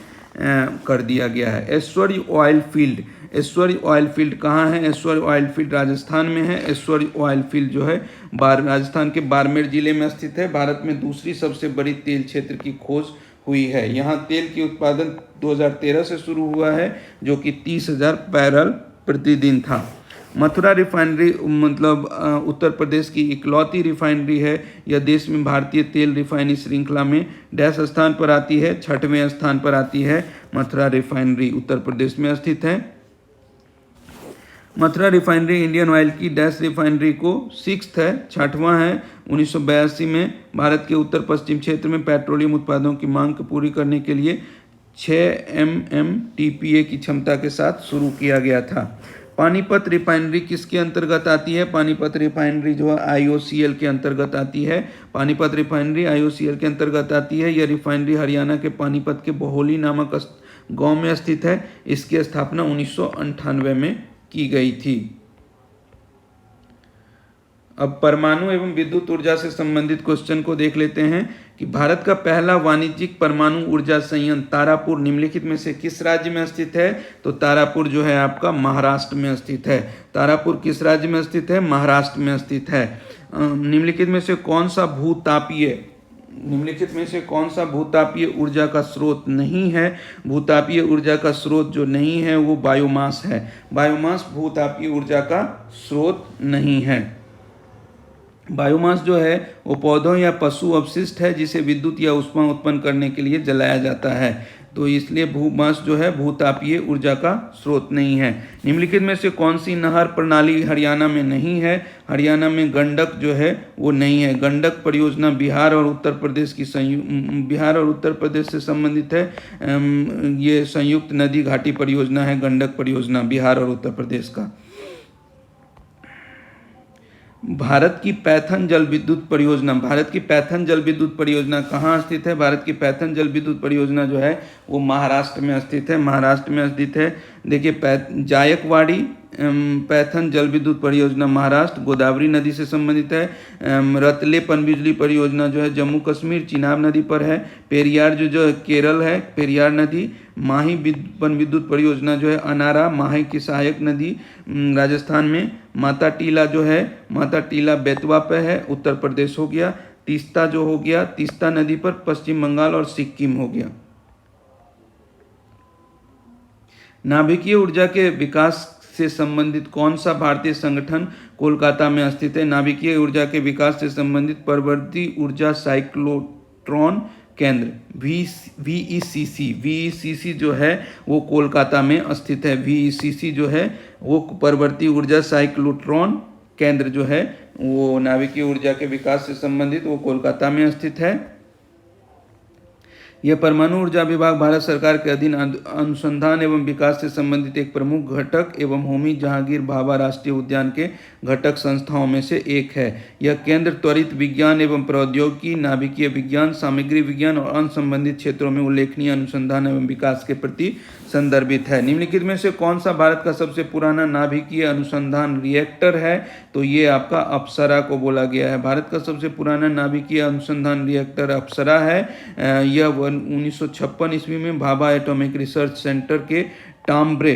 कर दिया गया है। ऐश्वर्य ऑयल फील्ड। ऐश्वर्य ऑयल फील्ड कहाँ है? ऐश्वर्य ऑयल फील्ड राजस्थान में है। ऐश्वर्य ऑयल फील्ड जो है राजस्थान के बाड़मेर जिले में स्थित है। भारत में दूसरी सबसे बड़ी तेल क्षेत्र की खोज हुई है। यहाँ तेल की उत्पादन 2013 से शुरू हुआ है जो कि 30,000 बैरल प्रतिदिन था। मथुरा रिफाइनरी मतलब उत्तर प्रदेश की इकलौती रिफाइनरी है। यह देश में भारतीय तेल रिफाइनरी श्रृंखला में डैश स्थान पर आती है, 6वें स्थान पर आती है। मथुरा रिफाइनरी उत्तर प्रदेश में स्थित है। मथुरा रिफाइनरी इंडियन ऑयल की डैश रिफाइनरी को 6th है, 6वां है। 1982 में भारत के उत्तर पश्चिम क्षेत्र में पेट्रोलियम उत्पादों की मांग को पूरी करने के लिए 6 MMTPA की क्षमता के साथ शुरू किया गया था। पानीपत रिफाइनरी किसके अंतर्गत आती है? पानीपत रिफाइनरी जो है IOCL के अंतर्गत आती है। पानीपत रिफाइनरी IOCL के अंतर्गत आती है। यह रिफाइनरी हरियाणा के पानीपत के बहोली नामक गांव में स्थित है। इसकी स्थापना 1998 में की गई थी। अब परमाणु एवं विद्युत ऊर्जा से संबंधित क्वेश्चन को देख लेते हैं कि भारत का पहला वाणिज्यिक परमाणु ऊर्जा संयंत्र तारापुर निम्नलिखित में से किस राज्य में स्थित है? तो तारापुर जो है आपका महाराष्ट्र में स्थित है। तारापुर किस राज्य में स्थित है? महाराष्ट्र में स्थित है। निम्नलिखित में से कौन सा भूतापीय ऊर्जा का स्रोत नहीं है? भूतापीय ऊर्जा का स्रोत जो नहीं है वो बायोमास है। बायोमास भूतापीय ऊर्जा का स्रोत नहीं है। बायोमास जो है वो पौधों या पशु अपशिष्ट है जिसे विद्युत या ऊष्मा उत्पन्न करने के लिए जलाया जाता है। तो इसलिए भूमास जो है भूतापीय ऊर्जा का स्रोत नहीं है। निम्नलिखित में से कौन सी नहर प्रणाली हरियाणा में नहीं है? हरियाणा में गंडक जो है वो नहीं है। गंडक परियोजना बिहार और उत्तर प्रदेश से संबंधित है। ये संयुक्त नदी घाटी परियोजना है गंडक परियोजना बिहार और उत्तर प्रदेश का। भारत की पैथन जल विद्युत परियोजना कहाँ स्थित है? भारत की पैथन जल विद्युत परियोजना जो है वो महाराष्ट्र में स्थित है। देखिए जायकवाड़ी पैथन जल विद्युत परियोजना महाराष्ट्र गोदावरी नदी से संबंधित है। रतले पनबिजली परियोजना जो है जम्मू कश्मीर चिनाब नदी पर है। पेरियार जो केरल है पेरियार नदी। माही पन विद्युत परियोजना जो है अनारा माही की सहायक नदी राजस्थान में। माता टीला बेतवा पे है उत्तर प्रदेश हो गया। तीस्ता जो हो गया तीस्ता नदी पर पश्चिम बंगाल और सिक्किम हो गया। नाभिकीय ऊर्जा के विकास से संबंधित कौन सा भारतीय संगठन कोलकाता में स्थित है? नाभिकीय ऊर्जा के विकास से संबंधित परवर्ती ऊर्जा साइक्लोट्रॉन केंद्र VECC जो है वो कोलकाता में स्थित है। VECC जो है वो परवर्ती ऊर्जा साइक्लोट्रॉन केंद्र जो है वो नाभिकीय ऊर्जा के विकास से संबंधित वो कोलकाता में स्थित है। यह परमाणु ऊर्जा विभाग भारत सरकार के अधीन अनुसंधान एवं विकास से संबंधित एक प्रमुख घटक एवं होमी जहांगीर भाभा राष्ट्रीय उद्यान के घटक संस्थाओं में से एक है। यह केंद्र त्वरित विज्ञान एवं प्रौद्योगिकी, नाभिकीय विज्ञान, सामग्री विज्ञान और अन्य संबंधित क्षेत्रों में उल्लेखनीय अनुसंधान एवं विकास के प्रति संदर्भित है। निम्नलिखित में से कौन सा भारत का सबसे पुराना नाभिकीय अनुसंधान रिएक्टर है? तो ये आपका अप्सरा को बोला गया है। भारत का सबसे पुराना नाभिकीय अनुसंधान रिएक्टर अप्सरा है। यह 1956 ईस्वी में भाभा एटॉमिक रिसर्च सेंटर के ट्राम्बे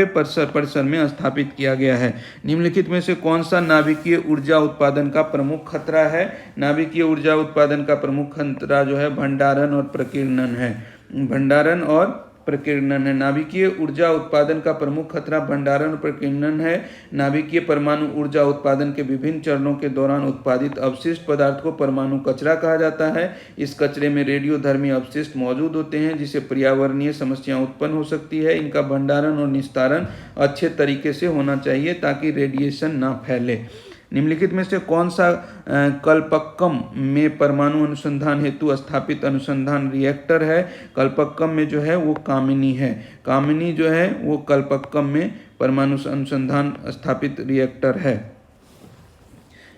परिसर में स्थापित किया गया है। निम्नलिखित में से कौन सा नाभिकीय ऊर्जा उत्पादन का प्रमुख खतरा है? नाभिकीय ऊर्जा उत्पादन का प्रमुख खतरा जो है भंडारण और प्रकीर्णन है। नाभिकीय ऊर्जा उत्पादन का प्रमुख खतरा भंडारण और प्रकीर्णन है। नाभिकीय परमाणु ऊर्जा उत्पादन के विभिन्न चरणों के दौरान उत्पादित अवशिष्ट पदार्थ को परमाणु कचरा कहा जाता है। इस कचरे में रेडियोधर्मी अवशिष्ट मौजूद होते हैं जिससे पर्यावरणीय समस्याएं उत्पन्न हो सकती है। इनका भंडारण और निस्तारण अच्छे तरीके से होना चाहिए ताकि रेडिएशन ना फैले। निम्नलिखित में से कौन सा कल्पक्कम में परमाणु अनुसंधान हेतु स्थापित अनुसंधान रिएक्टर है? कल्पक्कम में जो है वो कामिनी है। कामिनी जो है वो कल्पक्कम में परमाणु अनुसंधान स्थापित रिएक्टर है,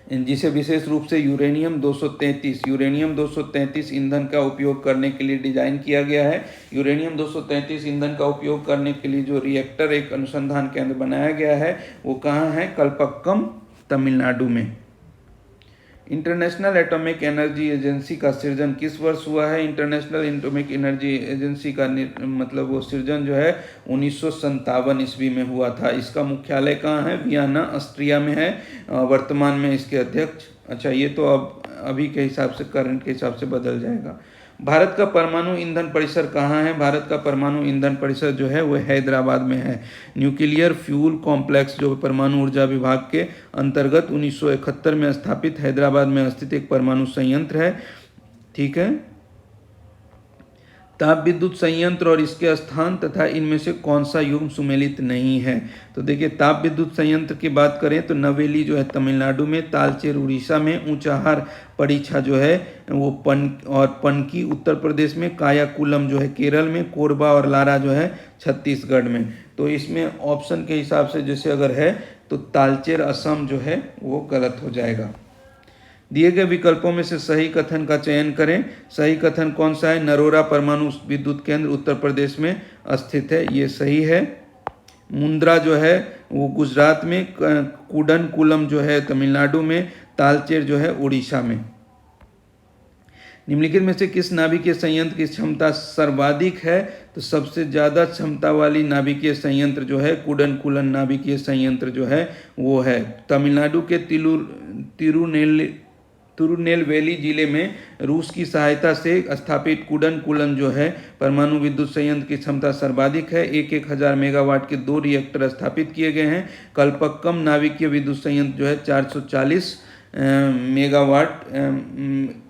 जिसे विशेष रूप से यूरेनियम 233 ईंधन का उपयोग करने के लिए डिजाइन किया गया है। यूरेनियम 233 ईंधन का उपयोग करने के लिए जो रिएक्टर एक अनुसंधान केंद्र बनाया गया है वो कहाँ है? कल्पक्कम तमिलनाडु में। इंटरनेशनल एटॉमिक एनर्जी एजेंसी का सृजन किस वर्ष हुआ है? इंटरनेशनल एटॉमिक एनर्जी एजेंसी का मतलब वो सृजन जो है 1957 ईस्वी में हुआ था। इसका मुख्यालय कहाँ है? वियना ऑस्ट्रिया में है। वर्तमान में इसके अध्यक्ष ये तो अब अभी के हिसाब से करंट के हिसाब से बदल जाएगा। भारत का परमाणु ईंधन परिसर कहाँ है? भारत का परमाणु ईंधन परिसर जो है वो हैदराबाद में है। न्यूक्लियर फ्यूल कॉम्प्लेक्स जो परमाणु ऊर्जा विभाग के अंतर्गत 1971 में स्थापित हैदराबाद में स्थित एक परमाणु संयंत्र है। ठीक है। ताप विद्युत संयंत्र और इसके स्थान तथा इनमें से कौन सा युग्म सुमेलित नहीं है? तो देखिए, ताप विद्युत संयंत्र की बात करें तो नवेली जो है तमिलनाडु में, तालचेर उड़ीसा में, ऊंचाहार परीक्षा जो है वो पनकी उत्तर प्रदेश में, कायाकुलम जो है केरल में, कोरबा और लारा जो है छत्तीसगढ़ में। तो इसमें ऑप्शन के हिसाब से जैसे अगर है तो तालचेर असम जो है वो गलत हो जाएगा। दिए गए विकल्पों में से सही कथन का चयन करें। सही कथन कौन सा है? नरोरा परमाणु विद्युत केंद्र उत्तर प्रदेश में स्थित है, ये सही है। मुंद्रा जो है वो गुजरात में, कुडनकुलम जो है तमिलनाडु में, तालचेर जो है उड़ीसा में। निम्नलिखित में से किस नाभिकीय संयंत्र की क्षमता सर्वाधिक है? तो सबसे ज़्यादा क्षमता वाली नाभिकीय संयंत्र जो है कुडनकुलम नाभिकीय संयंत्र जो है वो है तमिलनाडु के तिरुनेलवेली जिले में रूस की सहायता से स्थापित कुडनकुलम जो है परमाणु विद्युत संयंत्र की क्षमता सर्वाधिक है। 1000 मेगावाट के 2 रिएक्टर स्थापित किए गए हैं। कल्पक्कम नाभिकीय विद्युत संयंत्र जो है 440 मेगावाट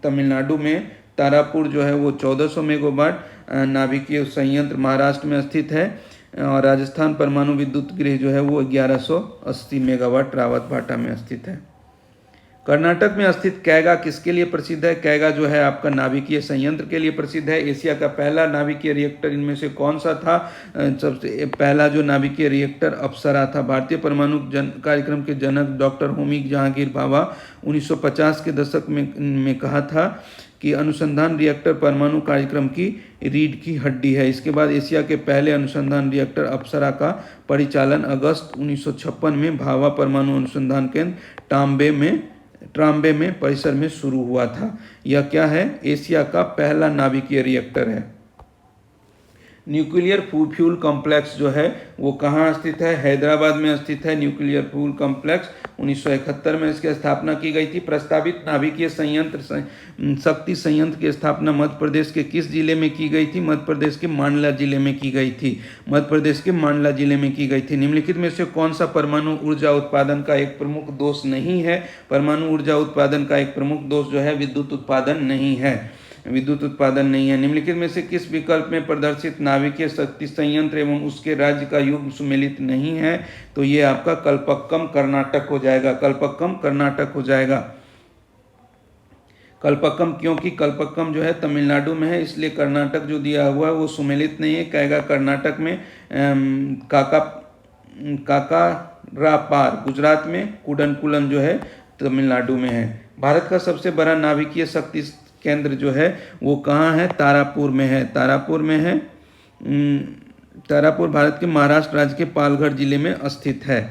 तमिलनाडु में, तारापुर जो है वो 1400 मेगावाट नाभिकीय संयंत्र महाराष्ट्र में स्थित है, और राजस्थान परमाणु विद्युत गृह जो है वो 1180 मेगावाट रावतभाटा में स्थित है। कर्नाटक में स्थित कैगा किसके लिए प्रसिद्ध है? कैगा जो है आपका नाभिकीय संयंत्र के लिए प्रसिद्ध है। एशिया का पहला नाभिकीय रिएक्टर इनमें से कौन सा था? सबसे पहला जो नाभिकीय रिएक्टर अप्सरा था। भारतीय परमाणु कार्यक्रम के जनक डॉक्टर होमी जहांगीर भाभा 1950 के दशक में कहा था कि अनुसंधान रिएक्टर परमाणु कार्यक्रम की रीढ़ की हड्डी है। इसके बाद एशिया के पहले अनुसंधान रिएक्टर अप्सरा का परिचालन अगस्त 1956 में भाभा परमाणु अनुसंधान केंद्र ट्राम्बे में परिसर में शुरू हुआ था। यह क्या है? एशिया का पहला नाभिकीय रिएक्टर है। न्यूक्लियर फ्यूल कॉम्प्लेक्स जो है वो कहाँ स्थित है? हैदराबाद में स्थित है। न्यूक्लियर फ्यूल कॉम्प्लेक्स 1971 में इसकी स्थापना की गई थी। प्रस्तावित नाभिकीय संयंत्र शक्ति संयंत्र की स्थापना मध्य प्रदेश के किस जिले में की गई थी? मध्य प्रदेश के मांडला जिले में की गई थी। मध्य प्रदेश के मांडला जिले में की गई थी। निम्नलिखित में से कौन सा परमाणु ऊर्जा उत्पादन का एक प्रमुख दोष नहीं है? परमाणु ऊर्जा उत्पादन का एक प्रमुख दोष जो है विद्युत उत्पादन नहीं है। विद्युत उत्पादन नहीं है। निम्नलिखित में से किस विकल्प में प्रदर्शित नाभिकीय शक्ति संयंत्र एवं उसके राज्य का युग्म सुमेलित नहीं है? तो ये आपका कल्पक्कम कर्नाटक हो जाएगा। कल्पक्कम कर्नाटक हो जाएगा। कल्पक्कम क्योंकि कल्पक्कम जो है तमिलनाडु में है, इसलिए कर्नाटक जो दिया हुआ है वो सुमेलित नहीं है। कैगा कर्नाटक में, काकारापार गुजरात में, कुडनकुलम जो है तमिलनाडु में है। भारत का सबसे बड़ा नाभिकीय शक्ति केंद्र जो है वो कहाँ है? तारापुर में है। तारापुर में है। तारापुर भारत के महाराष्ट्र राज्य के पालघर जिले में स्थित है।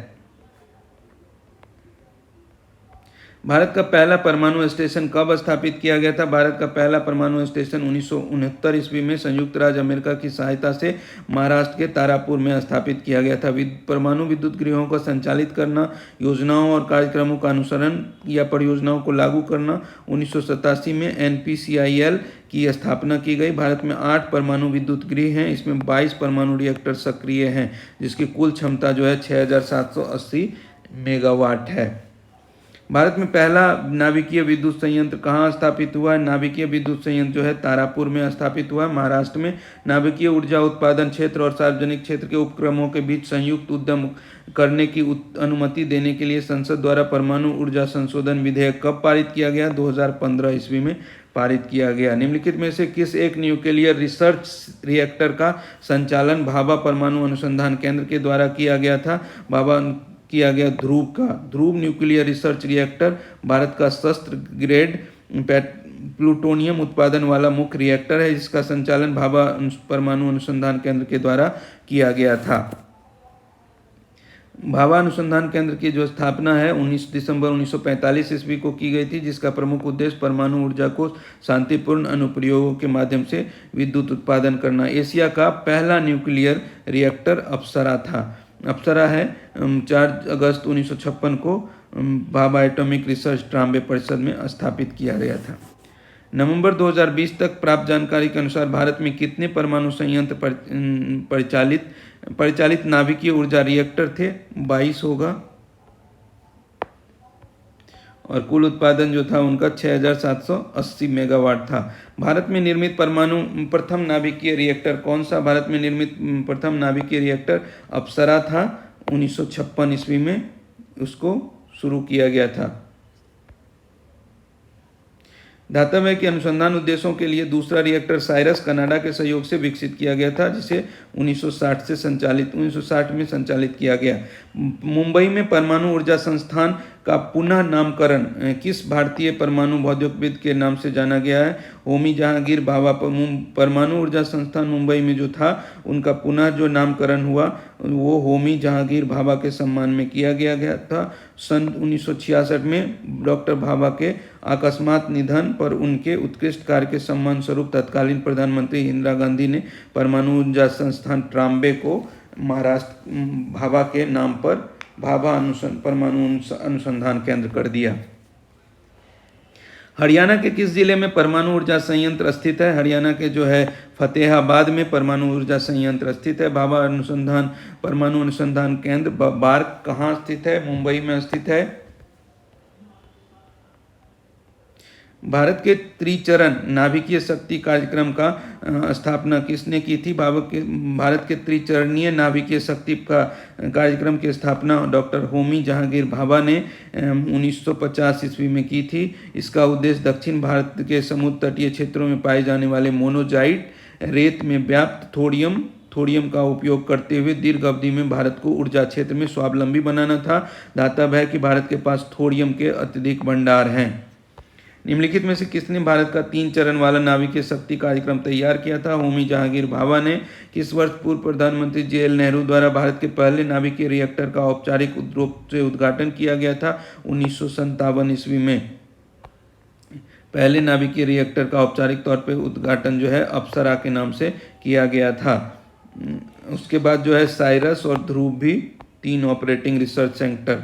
भारत का पहला परमाणु स्टेशन कब स्थापित किया गया था? भारत का पहला परमाणु स्टेशन 1969 ईस्वी में संयुक्त राज्य अमेरिका की सहायता से महाराष्ट्र के तारापुर में स्थापित किया गया था। परमाणु विद्युत गृहों को संचालित करना, योजनाओं और कार्यक्रमों का अनुसरण या परियोजनाओं को लागू करना। 1987 में NPCIL की स्थापना की गई। भारत में 8 परमाणु विद्युत गृह हैं। इसमें 22 परमाणु रिएक्टर सक्रिय हैं, जिसकी कुल क्षमता जो है 6780 मेगावाट है। भारत में पहला नाभिकीय विद्युत संयंत्र कहाँ स्थापित हुआ है? नाभिकीय विद्युत संयंत्र जो है तारापुर में स्थापित हुआ है, महाराष्ट्र में। नाभिकीय ऊर्जा उत्पादन क्षेत्र और सार्वजनिक क्षेत्र के उपक्रमों के बीच संयुक्त उद्यम करने की अनुमति देने के लिए संसद द्वारा परमाणु ऊर्जा संशोधन विधेयक कब पारित किया गया? 2015 ईस्वी में पारित किया गया। निम्नलिखित में से किस एक न्यूक्लियर रिसर्च रिएक्टर का संचालन भाभा परमाणु अनुसंधान केंद्र के द्वारा किया गया था? ध्रुव न्यूक्लियर रिसर्च रिएक्टर भारत का शस्त्र ग्रेड प्लूटोनियम उत्पादन वाला मुख्य रिएक्टर है, जिसका संचालन भाभा परमाणु अनुसंधान केंद्र के द्वारा किया गया था। भाभा अनुसंधान केंद्र की जो स्थापना है 19 दिसंबर 1945 ईस्वी को की गई थी, जिसका प्रमुख उद्देश्य परमाणु ऊर्जा को शांतिपूर्ण अनुप्रयोगों के माध्यम से विद्युत उत्पादन करना। एशिया का पहला न्यूक्लियर रिएक्टर अप्सरा था। अप्सरा है 4 अगस्त 1956 को भाभा एटॉमिक रिसर्च ट्राम्बे परिषद में स्थापित किया गया था। नवंबर 2020 तक प्राप्त जानकारी के अनुसार भारत में कितने परमाणु संयंत्र परिचालित नाभिकीय ऊर्जा रिएक्टर थे? 22 होगा। और कुल उत्पादन जो था उनका 6780 मेगावाट था। भारत में निर्मित प्रथम नाभिकीय रिएक्टर कौन सा? भारत में निर्मित प्रथम नाभिकीय रिएक्टर अप्सरा था। 1956 ईस्वी में उसको शुरू किया गया था। धातव्य के अनुसंधान उद्देश्यों के लिए दूसरा रिएक्टर साइरस कनाडा के सहयोग से विकसित किया गया था, जिसे 1960 में संचालित किया गया। मुंबई में परमाणु ऊर्जा संस्थान का पुनः नामकरण किस भारतीय परमाणु भौतिकविद के नाम से जाना गया है? होमी जहांगीर भाभा। परमाणु ऊर्जा संस्थान मुंबई में जो था उनका पुनः जो नामकरण हुआ वो होमी जहांगीर भाभा के सम्मान में किया गया था। सन 1966 में डॉक्टर भाभा के अकस्मात निधन पर उनके उत्कृष्ट कार्य के सम्मान स्वरूप तत्कालीन प्रधानमंत्री इंदिरा गांधी ने परमाणु ऊर्जा संस्थान ट्राम्बे को महाराष्ट्र भाभा के नाम पर भाभा परमाणु अनुसंधान केंद्र कर दिया। हरियाणा के किस जिले में परमाणु ऊर्जा संयंत्र स्थित है? हरियाणा के जो है फतेहाबाद में परमाणु ऊर्जा संयंत्र स्थित है। भाभा परमाणु अनुसंधान केंद्र बार्क कहाँ स्थित है? मुंबई में स्थित है। भारत के त्रिचरण नाभिकीय शक्ति कार्यक्रम का स्थापना किसने की थी? भारत के त्रिचरणीय नाभिकीय शक्ति का कार्यक्रम की स्थापना डॉक्टर होमी जहांगीर भाभा ने 1950 ईस्वी में की थी। इसका उद्देश्य दक्षिण भारत के समुद्र तटीय क्षेत्रों में पाए जाने वाले मोनोजाइट रेत में व्याप्त थोडियम का उपयोग करते हुए दीर्घ अवधि में भारत को ऊर्जा क्षेत्र में स्वावलंबी बनाना था। दातव्य है कि भारत के पास थोडियम के अत्यधिक भंडार हैं। निम्नलिखित में से किसने भारत का 3 चरण वाला नाभिकीय शक्ति कार्यक्रम तैयार किया था? होमी जहांगीर भाभा ने। किस वर्ष पूर्व प्रधानमंत्री JL नेहरू द्वारा भारत के पहले नाभिकीय रिएक्टर का औपचारिक रूप से उद्घाटन किया गया था? 1957 ईस्वी में पहले नाभिकीय रिएक्टर का औपचारिक तौर पर उद्घाटन जो है अप्सरा के नाम से किया गया था। उसके बाद जो है साइरस और ध्रुव भी 3 ऑपरेटिंग रिसर्च सेंटर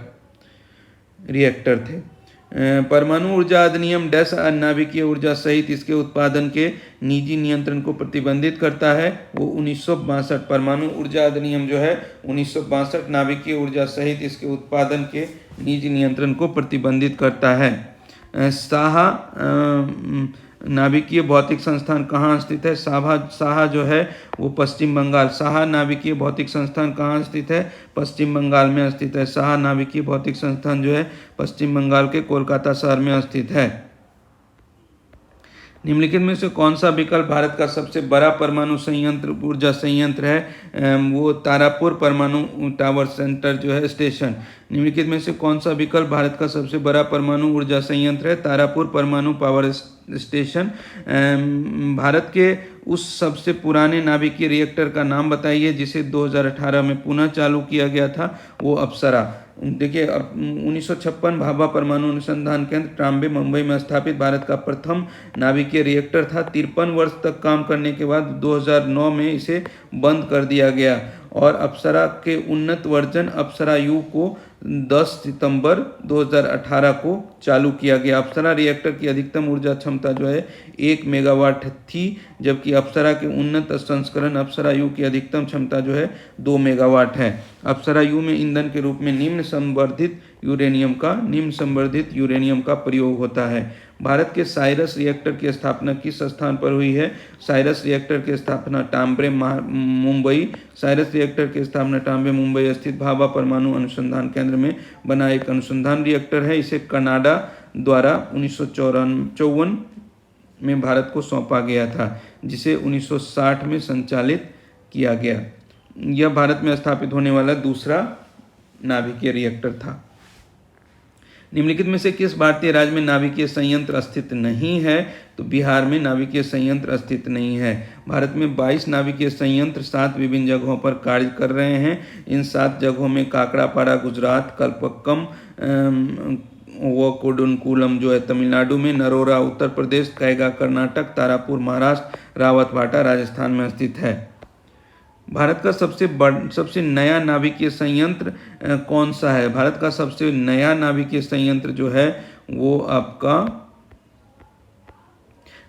रिएक्टर थे। परमाणु ऊर्जा अधिनियम डैश नाभिकीय ऊर्जा सहित इसके उत्पादन के निजी नियंत्रण को प्रतिबंधित करता है? वो 1962। परमाणु ऊर्जा अधिनियम जो है 1962 नाभिकीय ऊर्जा सहित इसके उत्पादन के निजी नियंत्रण को प्रतिबंधित करता है। साहा नाभिकीय भौतिक संस्थान कहाँ स्थित है? साहा जो है वो पश्चिम बंगाल। साहा नाभिकीय भौतिक संस्थान कहाँ स्थित है? पश्चिम बंगाल में स्थित है। साहा नाभिकीय भौतिक संस्थान जो है पश्चिम बंगाल के कोलकाता शहर में स्थित है। निम्नलिखित में से कौन सा विकल्प भारत का सबसे बड़ा परमाणु ऊर्जा संयंत्र है? वो तारापुर परमाणु टावर सेंटर जो है स्टेशन। निम्नलिखित में से कौन सा विकल्प भारत का सबसे बड़ा परमाणु ऊर्जा संयंत्र है? तारापुर परमाणु पावर स्टेशन। भारत के उस सबसे पुराने नाभिकीय रिएक्टर का नाम बताइए जिसे 2018 में पुनः चालू किया गया था? वो अप्सरा। देखिए 1956 भाभा परमाणु अनुसंधान केंद्र ट्राम्बे मुंबई में स्थापित भारत का प्रथम नाभिकीय रिएक्टर था। 53 वर्ष तक काम करने के बाद 2009 में इसे बंद कर दिया गया और अप्सरा के उन्नत वर्जन अप्सरा यू को 10 सितंबर 2018 को चालू किया गया। अप्सरा रिएक्टर की अधिकतम ऊर्जा क्षमता जो है 1 मेगावाट थी, जबकि अप्सरा के उन्नत संस्करण अप्सरा यू की अधिकतम क्षमता जो है 2 मेगावाट है। अप्सरा यू में ईंधन के रूप में निम्न संवर्धित यूरेनियम का प्रयोग होता है। भारत के साइरस रिएक्टर की स्थापना किस स्थान पर हुई है? साइरस रिएक्टर की स्थापना टाम्बे मुंबई। साइरस रिएक्टर की स्थापना टाम्बे मुंबई स्थित भाभा परमाणु अनुसंधान केंद्र में बना एक अनुसंधान रिएक्टर है। इसे कनाडा द्वारा 1954 में भारत को सौंपा गया था, जिसे 1960 में संचालित किया गया। यह भारत में स्थापित होने वाला दूसरा नाभिकीय रिएक्टर था। निम्नलिखित में से किस भारतीय राज्य में नाभिकीय संयंत्र स्थित नहीं है? तो बिहार में नाभिकीय संयंत्र स्थित नहीं है। भारत में 22 नाभिकीय संयंत्र 7 विभिन्न जगहों पर कार्य कर रहे हैं। इन 7 जगहों में काकड़ापाड़ा गुजरात, कल्पक्कम व कोडुनकुलम जो है तमिलनाडु में, नरोरा उत्तर प्रदेश, कैगा कर्नाटक, तारापुर महाराष्ट्र, रावतभाटा राजस्थान में स्थित है। भारत का सबसे नया नाभिकीय संयंत्र कौन सा है? भारत का सबसे नया नाभिकीय संयंत्र जो है वो आपका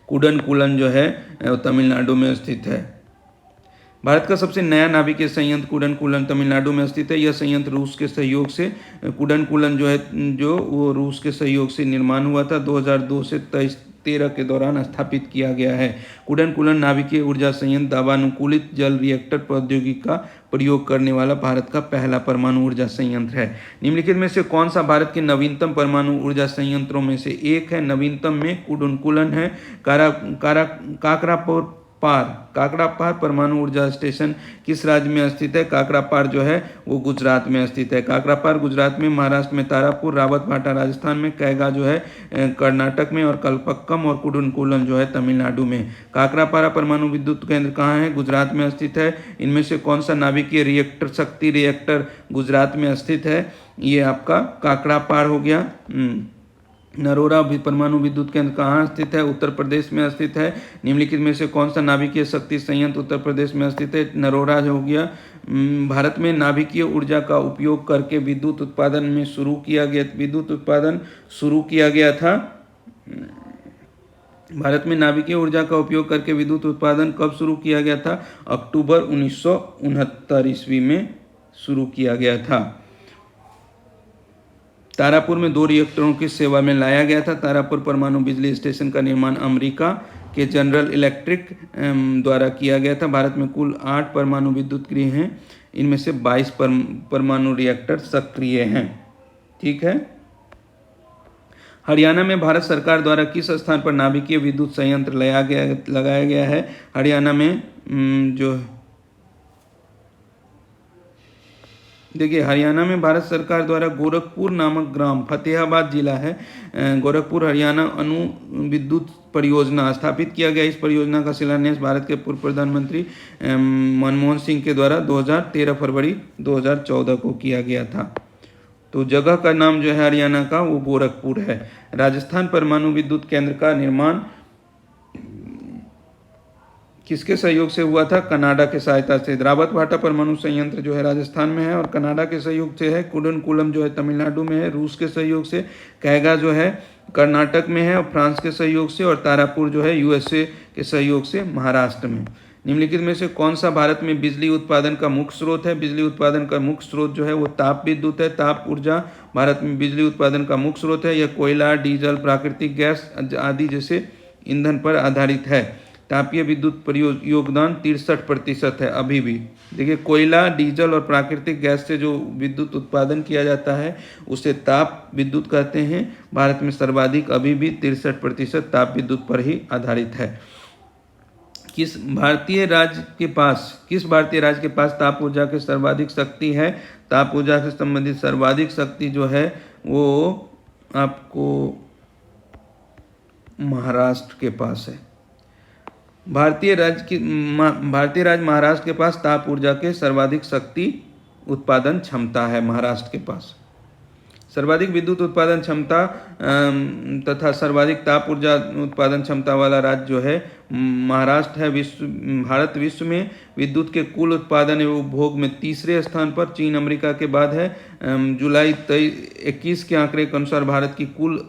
कुडनकुलन जो है वो तमिलनाडु में स्थित है। भारत का सबसे नया नाभिकीय संयंत्र कुडनकुलन तमिलनाडु में स्थित है। यह संयंत्र रूस के सहयोग से कुडनकुलन जो वो रूस के सहयोग से निर्माण हुआ था। 2002 से 2013 के दौरान स्थापित किया गया है। कुडनकुलन नाभिकीय ऊर्जा संयंत्र दाबानुकूलित जल रिएक्टर प्रौद्योगिकी का प्रयोग करने वाला भारत का पहला परमाणु ऊर्जा संयंत्र है। निम्नलिखित में से कौन सा भारत के नवीनतम परमाणु ऊर्जा संयंत्रों में से एक है? नवीनतम में कुडनकुलन है। काकरापार परमाणु ऊर्जा स्टेशन किस राज्य में स्थित है? काकरापार जो है वो गुजरात में स्थित है। काकरापार गुजरात में, महाराष्ट्र में तारापुर, रावतभाटा राजस्थान में, कैगा जो है कर्नाटक में और कल्पक्कम और कुडनकुलन जो है तमिलनाडु में। काकरापारा परमाणु विद्युत केंद्र कहाँ है? गुजरात में स्थित है। इनमें से कौन सा नाभिकीय रिएक्टर शक्ति रिएक्टर गुजरात में स्थित है? ये आपका काकरापार हो गया। नरोरा परमाणु विद्युत केंद्र कहाँ स्थित है? उत्तर प्रदेश में स्थित है। निम्नलिखित में से कौन सा नाभिकीय शक्ति संयंत्र उत्तर प्रदेश में स्थित है? नरोरा जो हो गया। भारत में नाभिकीय ऊर्जा का उपयोग करके विद्युत उत्पादन में शुरू किया गया था। भारत में नाभिकीय ऊर्जा का उपयोग करके विद्युत उत्पादन कब शुरू किया गया था? अक्टूबर 1969 ईस्वी में शुरू किया गया था। तारापुर में 2 रिएक्टरों की सेवा में लाया गया था। तारापुर परमाणु बिजली स्टेशन का निर्माण अमेरिका के जनरल इलेक्ट्रिक द्वारा किया गया था। भारत में कुल 8 परमाणु विद्युत गृह हैं। इनमें से 22 परमाणु रिएक्टर सक्रिय हैं। ठीक है। हरियाणा में भारत सरकार द्वारा किस स्थान पर नाभिकीय विद्युत संयंत्र लगाया गया है? हरियाणा में देखिए, हरियाणा में भारत सरकार द्वारा गोरखपुर नामक ग्राम, फतेहाबाद जिला है, गोरखपुर हरियाणा अणु विद्युत परियोजना स्थापित किया गया। इस परियोजना का शिलान्यास भारत के पूर्व प्रधानमंत्री मनमोहन सिंह के द्वारा 13 फरवरी 2014 को किया गया था। तो जगह का नाम जो है हरियाणा का वो गोरखपुर है। राजस्थान परमाणु विद्युत केंद्र का निर्माण किसके सहयोग से हुआ था? कनाडा के सहायता से। रावतभाटा परमाणु संयंत्र जो है राजस्थान में है और कनाडा के सहयोग से है। कुडनकुलम जो है तमिलनाडु में है रूस के सहयोग से। कैगा जो है कर्नाटक में है और फ्रांस के सहयोग से। और तारापुर जो है यूएसए के सहयोग से महाराष्ट्र में। निम्नलिखित में से कौन सा भारत में बिजली उत्पादन का मुख्य स्रोत है? बिजली उत्पादन का मुख्य स्रोत जो है वो ताप विद्युत है। ताप ऊर्जा भारत में बिजली उत्पादन का मुख्य स्रोत है। यह कोयला, डीजल, प्राकृतिक गैस आदि जैसे ईंधन पर आधारित है। तापीय विद्युत योगदान 63% है अभी भी। देखिए, कोयला, डीजल और प्राकृतिक गैस से जो विद्युत उत्पादन किया जाता है उसे ताप विद्युत कहते हैं। भारत में सर्वाधिक अभी भी 63% ताप विद्युत पर ही आधारित है। किस भारतीय राज्य के पास ताप ऊर्जा की सर्वाधिक शक्ति है? ताप ऊर्जा से संबंधित सर्वाधिक शक्ति जो है वो आपको महाराष्ट्र के पास है। भारतीय राज्य महाराष्ट्र के पास ताप ऊर्जा के सर्वाधिक शक्ति उत्पादन क्षमता है। महाराष्ट्र के पास सर्वाधिक विद्युत उत्पादन क्षमता तथा सर्वाधिक ताप ऊर्जा उत्पादन क्षमता वाला राज्य जो है महाराष्ट्र है। भारत विश्व में विद्युत के कुल उत्पादन एवं उपभोग में 3रे स्थान पर, चीन अमेरिका के बाद है। जुलाई 21 के आंकड़े के अनुसार भारत की कुल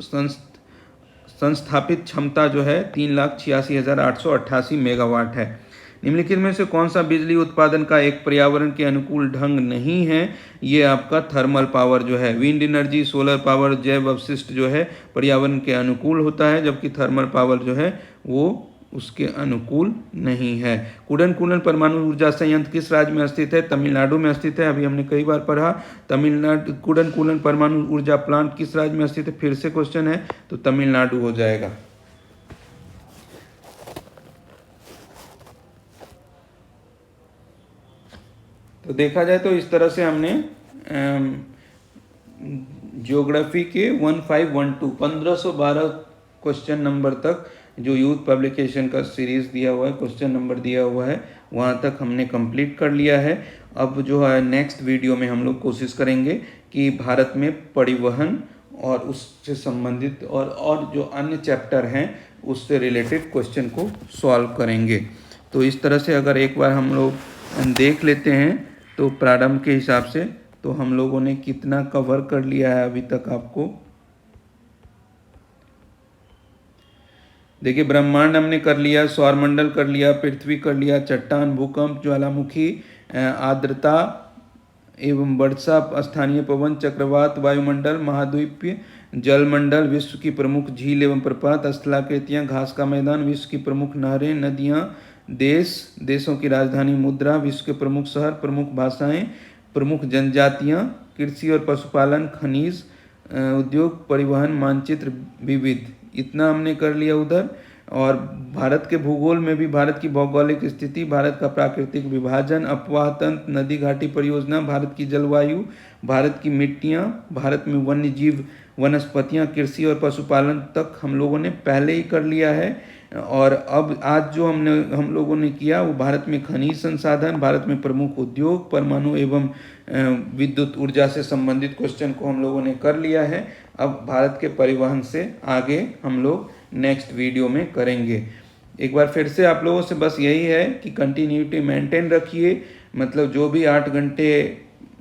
संस्थापित क्षमता जो है 3,86,888 मेगावाट है। निम्नलिखित में से कौन सा बिजली उत्पादन का एक पर्यावरण के अनुकूल ढंग नहीं है? ये आपका थर्मल पावर जो है। विंड एनर्जी, सोलर पावर, जैव अवशिष्ट जो है पर्यावरण के अनुकूल होता है, जबकि थर्मल पावर जो है वो उसके अनुकूल नहीं है। कुडनकुलन परमाणु ऊर्जा संयंत्र किस राज्य में स्थित है? तमिलनाडु में स्थित है। अभी हमने कई बार पढ़ा। तमिलनाडु कुडनकुलन परमाणु ऊर्जा प्लांट किस राज्य में स्थित है? फिर से क्वेश्चन है तो तमिलनाडु हो जाएगा। तो देखा जाए तो इस तरह से हमने ज्योग्राफी के 1512 क्वेश्चन नंबर तक जो यूथ पब्लिकेशन का सीरीज दिया हुआ है, क्वेश्चन नंबर दिया हुआ है, वहाँ तक हमने कंप्लीट कर लिया है। अब जो है नेक्स्ट वीडियो में हम लोग कोशिश करेंगे कि भारत में परिवहन और उससे संबंधित और जो अन्य चैप्टर हैं उससे रिलेटेड क्वेश्चन को सॉल्व करेंगे। तो इस तरह से अगर एक बार हम लोग देख लेते हैं तो प्रारंभ के हिसाब से तो हम लोगों ने कितना कवर कर लिया है अभी तक आपको देखिए ब्रह्मांड हमने कर लिया, सौरमंडल कर लिया, पृथ्वी कर लिया, चट्टान, भूकंप, ज्वालामुखी, आर्द्रता एवं वर्षा, स्थानीय पवन, चक्रवात, वायुमंडल, महाद्वीपीय जलमंडल, विश्व की प्रमुख झील एवं प्रपात, स्थलाकृतियाँ, घास का मैदान, विश्व की प्रमुख नहरें, नदियाँ, देशों की राजधानी, मुद्रा, विश्व के प्रमुख शहर, प्रमुख भाषाएं, प्रमुख जनजातियाँ, कृषि और पशुपालन, खनिज, उद्योग, परिवहन, मानचित्र, विविध, इतना हमने कर लिया उधर। और भारत के भूगोल में भी भारत की भौगोलिक स्थिति, भारत का प्राकृतिक विभाजन, अपवाह तंत्र, नदी घाटी परियोजना, भारत की जलवायु, भारत की मिट्टियाँ, भारत में वन्य जीव, वनस्पतियाँ, कृषि और पशुपालन तक हम लोगों ने पहले ही कर लिया है। और अब आज जो हम लोगों ने किया वो भारत में खनिज संसाधन, भारत में प्रमुख उद्योग, परमाणु एवं विद्युत ऊर्जा से संबंधित क्वेश्चन को हम लोगों ने कर लिया है। अब भारत के परिवहन से आगे हम लोग नेक्स्ट वीडियो में करेंगे। एक बार फिर से आप लोगों से बस यही है कि कंटिन्यूटी मेंटेन रखिए, मतलब जो भी 8 घंटे,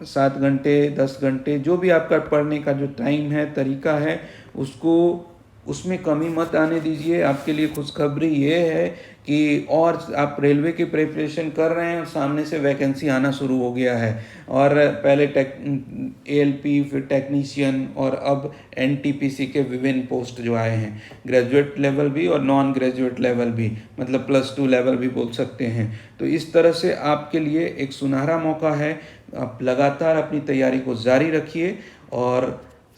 7 घंटे, 10 घंटे, जो भी आपका पढ़ने का जो टाइम है, तरीका है, उसको उसमें कमी मत आने दीजिए। आपके लिए खुशखबरी ये है कि और आप रेलवे की प्रिपरेशन कर रहे हैं और सामने से वैकेंसी आना शुरू हो गया है। और पहले ALP, फिर टेक्नीशियन, और अब NTPC के विभिन्न पोस्ट जो आए हैं, ग्रेजुएट लेवल भी और नॉन ग्रेजुएट लेवल भी, मतलब +2 लेवल भी बोल सकते हैं। तो इस तरह से आपके लिए एक सुनहरा मौका है। आप लगातार अपनी तैयारी को जारी रखिए और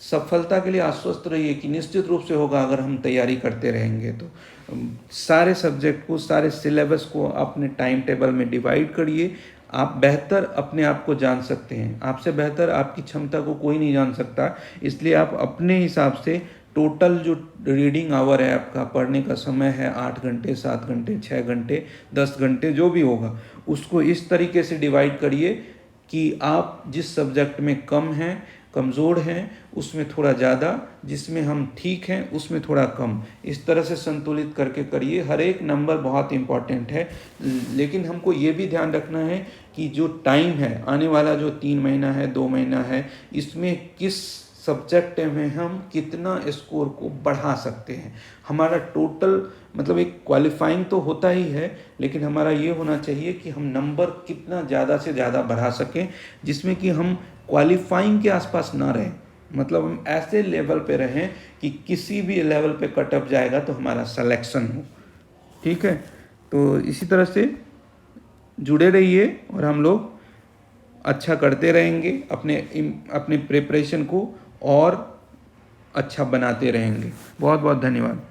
सफलता के लिए आश्वस्त रहिए कि निश्चित रूप से होगा अगर हम तैयारी करते रहेंगे तो। सारे सब्जेक्ट को, सारे सिलेबस को अपने टाइम टेबल में डिवाइड करिए। आप बेहतर अपने आप को जान सकते हैं, आपसे बेहतर आपकी क्षमता को कोई नहीं जान सकता। इसलिए आप अपने हिसाब से टोटल जो रीडिंग आवर है, आपका पढ़ने का समय है 8 घंटे, 7 घंटे, 6 घंटे, 10 घंटे, जो भी होगा, उसको इस तरीके से डिवाइड करिए कि आप जिस सब्जेक्ट में कम हैं, कमज़ोर हैं, उसमें थोड़ा ज़्यादा, जिसमें हम ठीक हैं उसमें थोड़ा कम, इस तरह से संतुलित करके करिए। हर एक नंबर बहुत इम्पॉर्टेंट है, लेकिन हमको ये भी ध्यान रखना है कि जो टाइम है, आने वाला जो 3 महीना है, 2 महीना है, इसमें किस सब्जेक्ट में हम कितना स्कोर को बढ़ा सकते हैं। हमारा टोटल मतलब एक क्वालिफाइंग तो होता ही है, लेकिन हमारा ये होना चाहिए कि हम नंबर कितना ज़्यादा से ज़्यादा बढ़ा सकें जिसमें कि हम क्वालिफाइंग के आसपास ना रहें, मतलब हम ऐसे लेवल पे रहें कि किसी भी लेवल पे कट ऑफ जाएगा तो हमारा सिलेक्शन हो। ठीक है, तो इसी तरह से जुड़े रहिए और हम लोग अच्छा करते रहेंगे, अपने प्रिपरेशन को और अच्छा बनाते रहेंगे। बहुत बहुत धन्यवाद।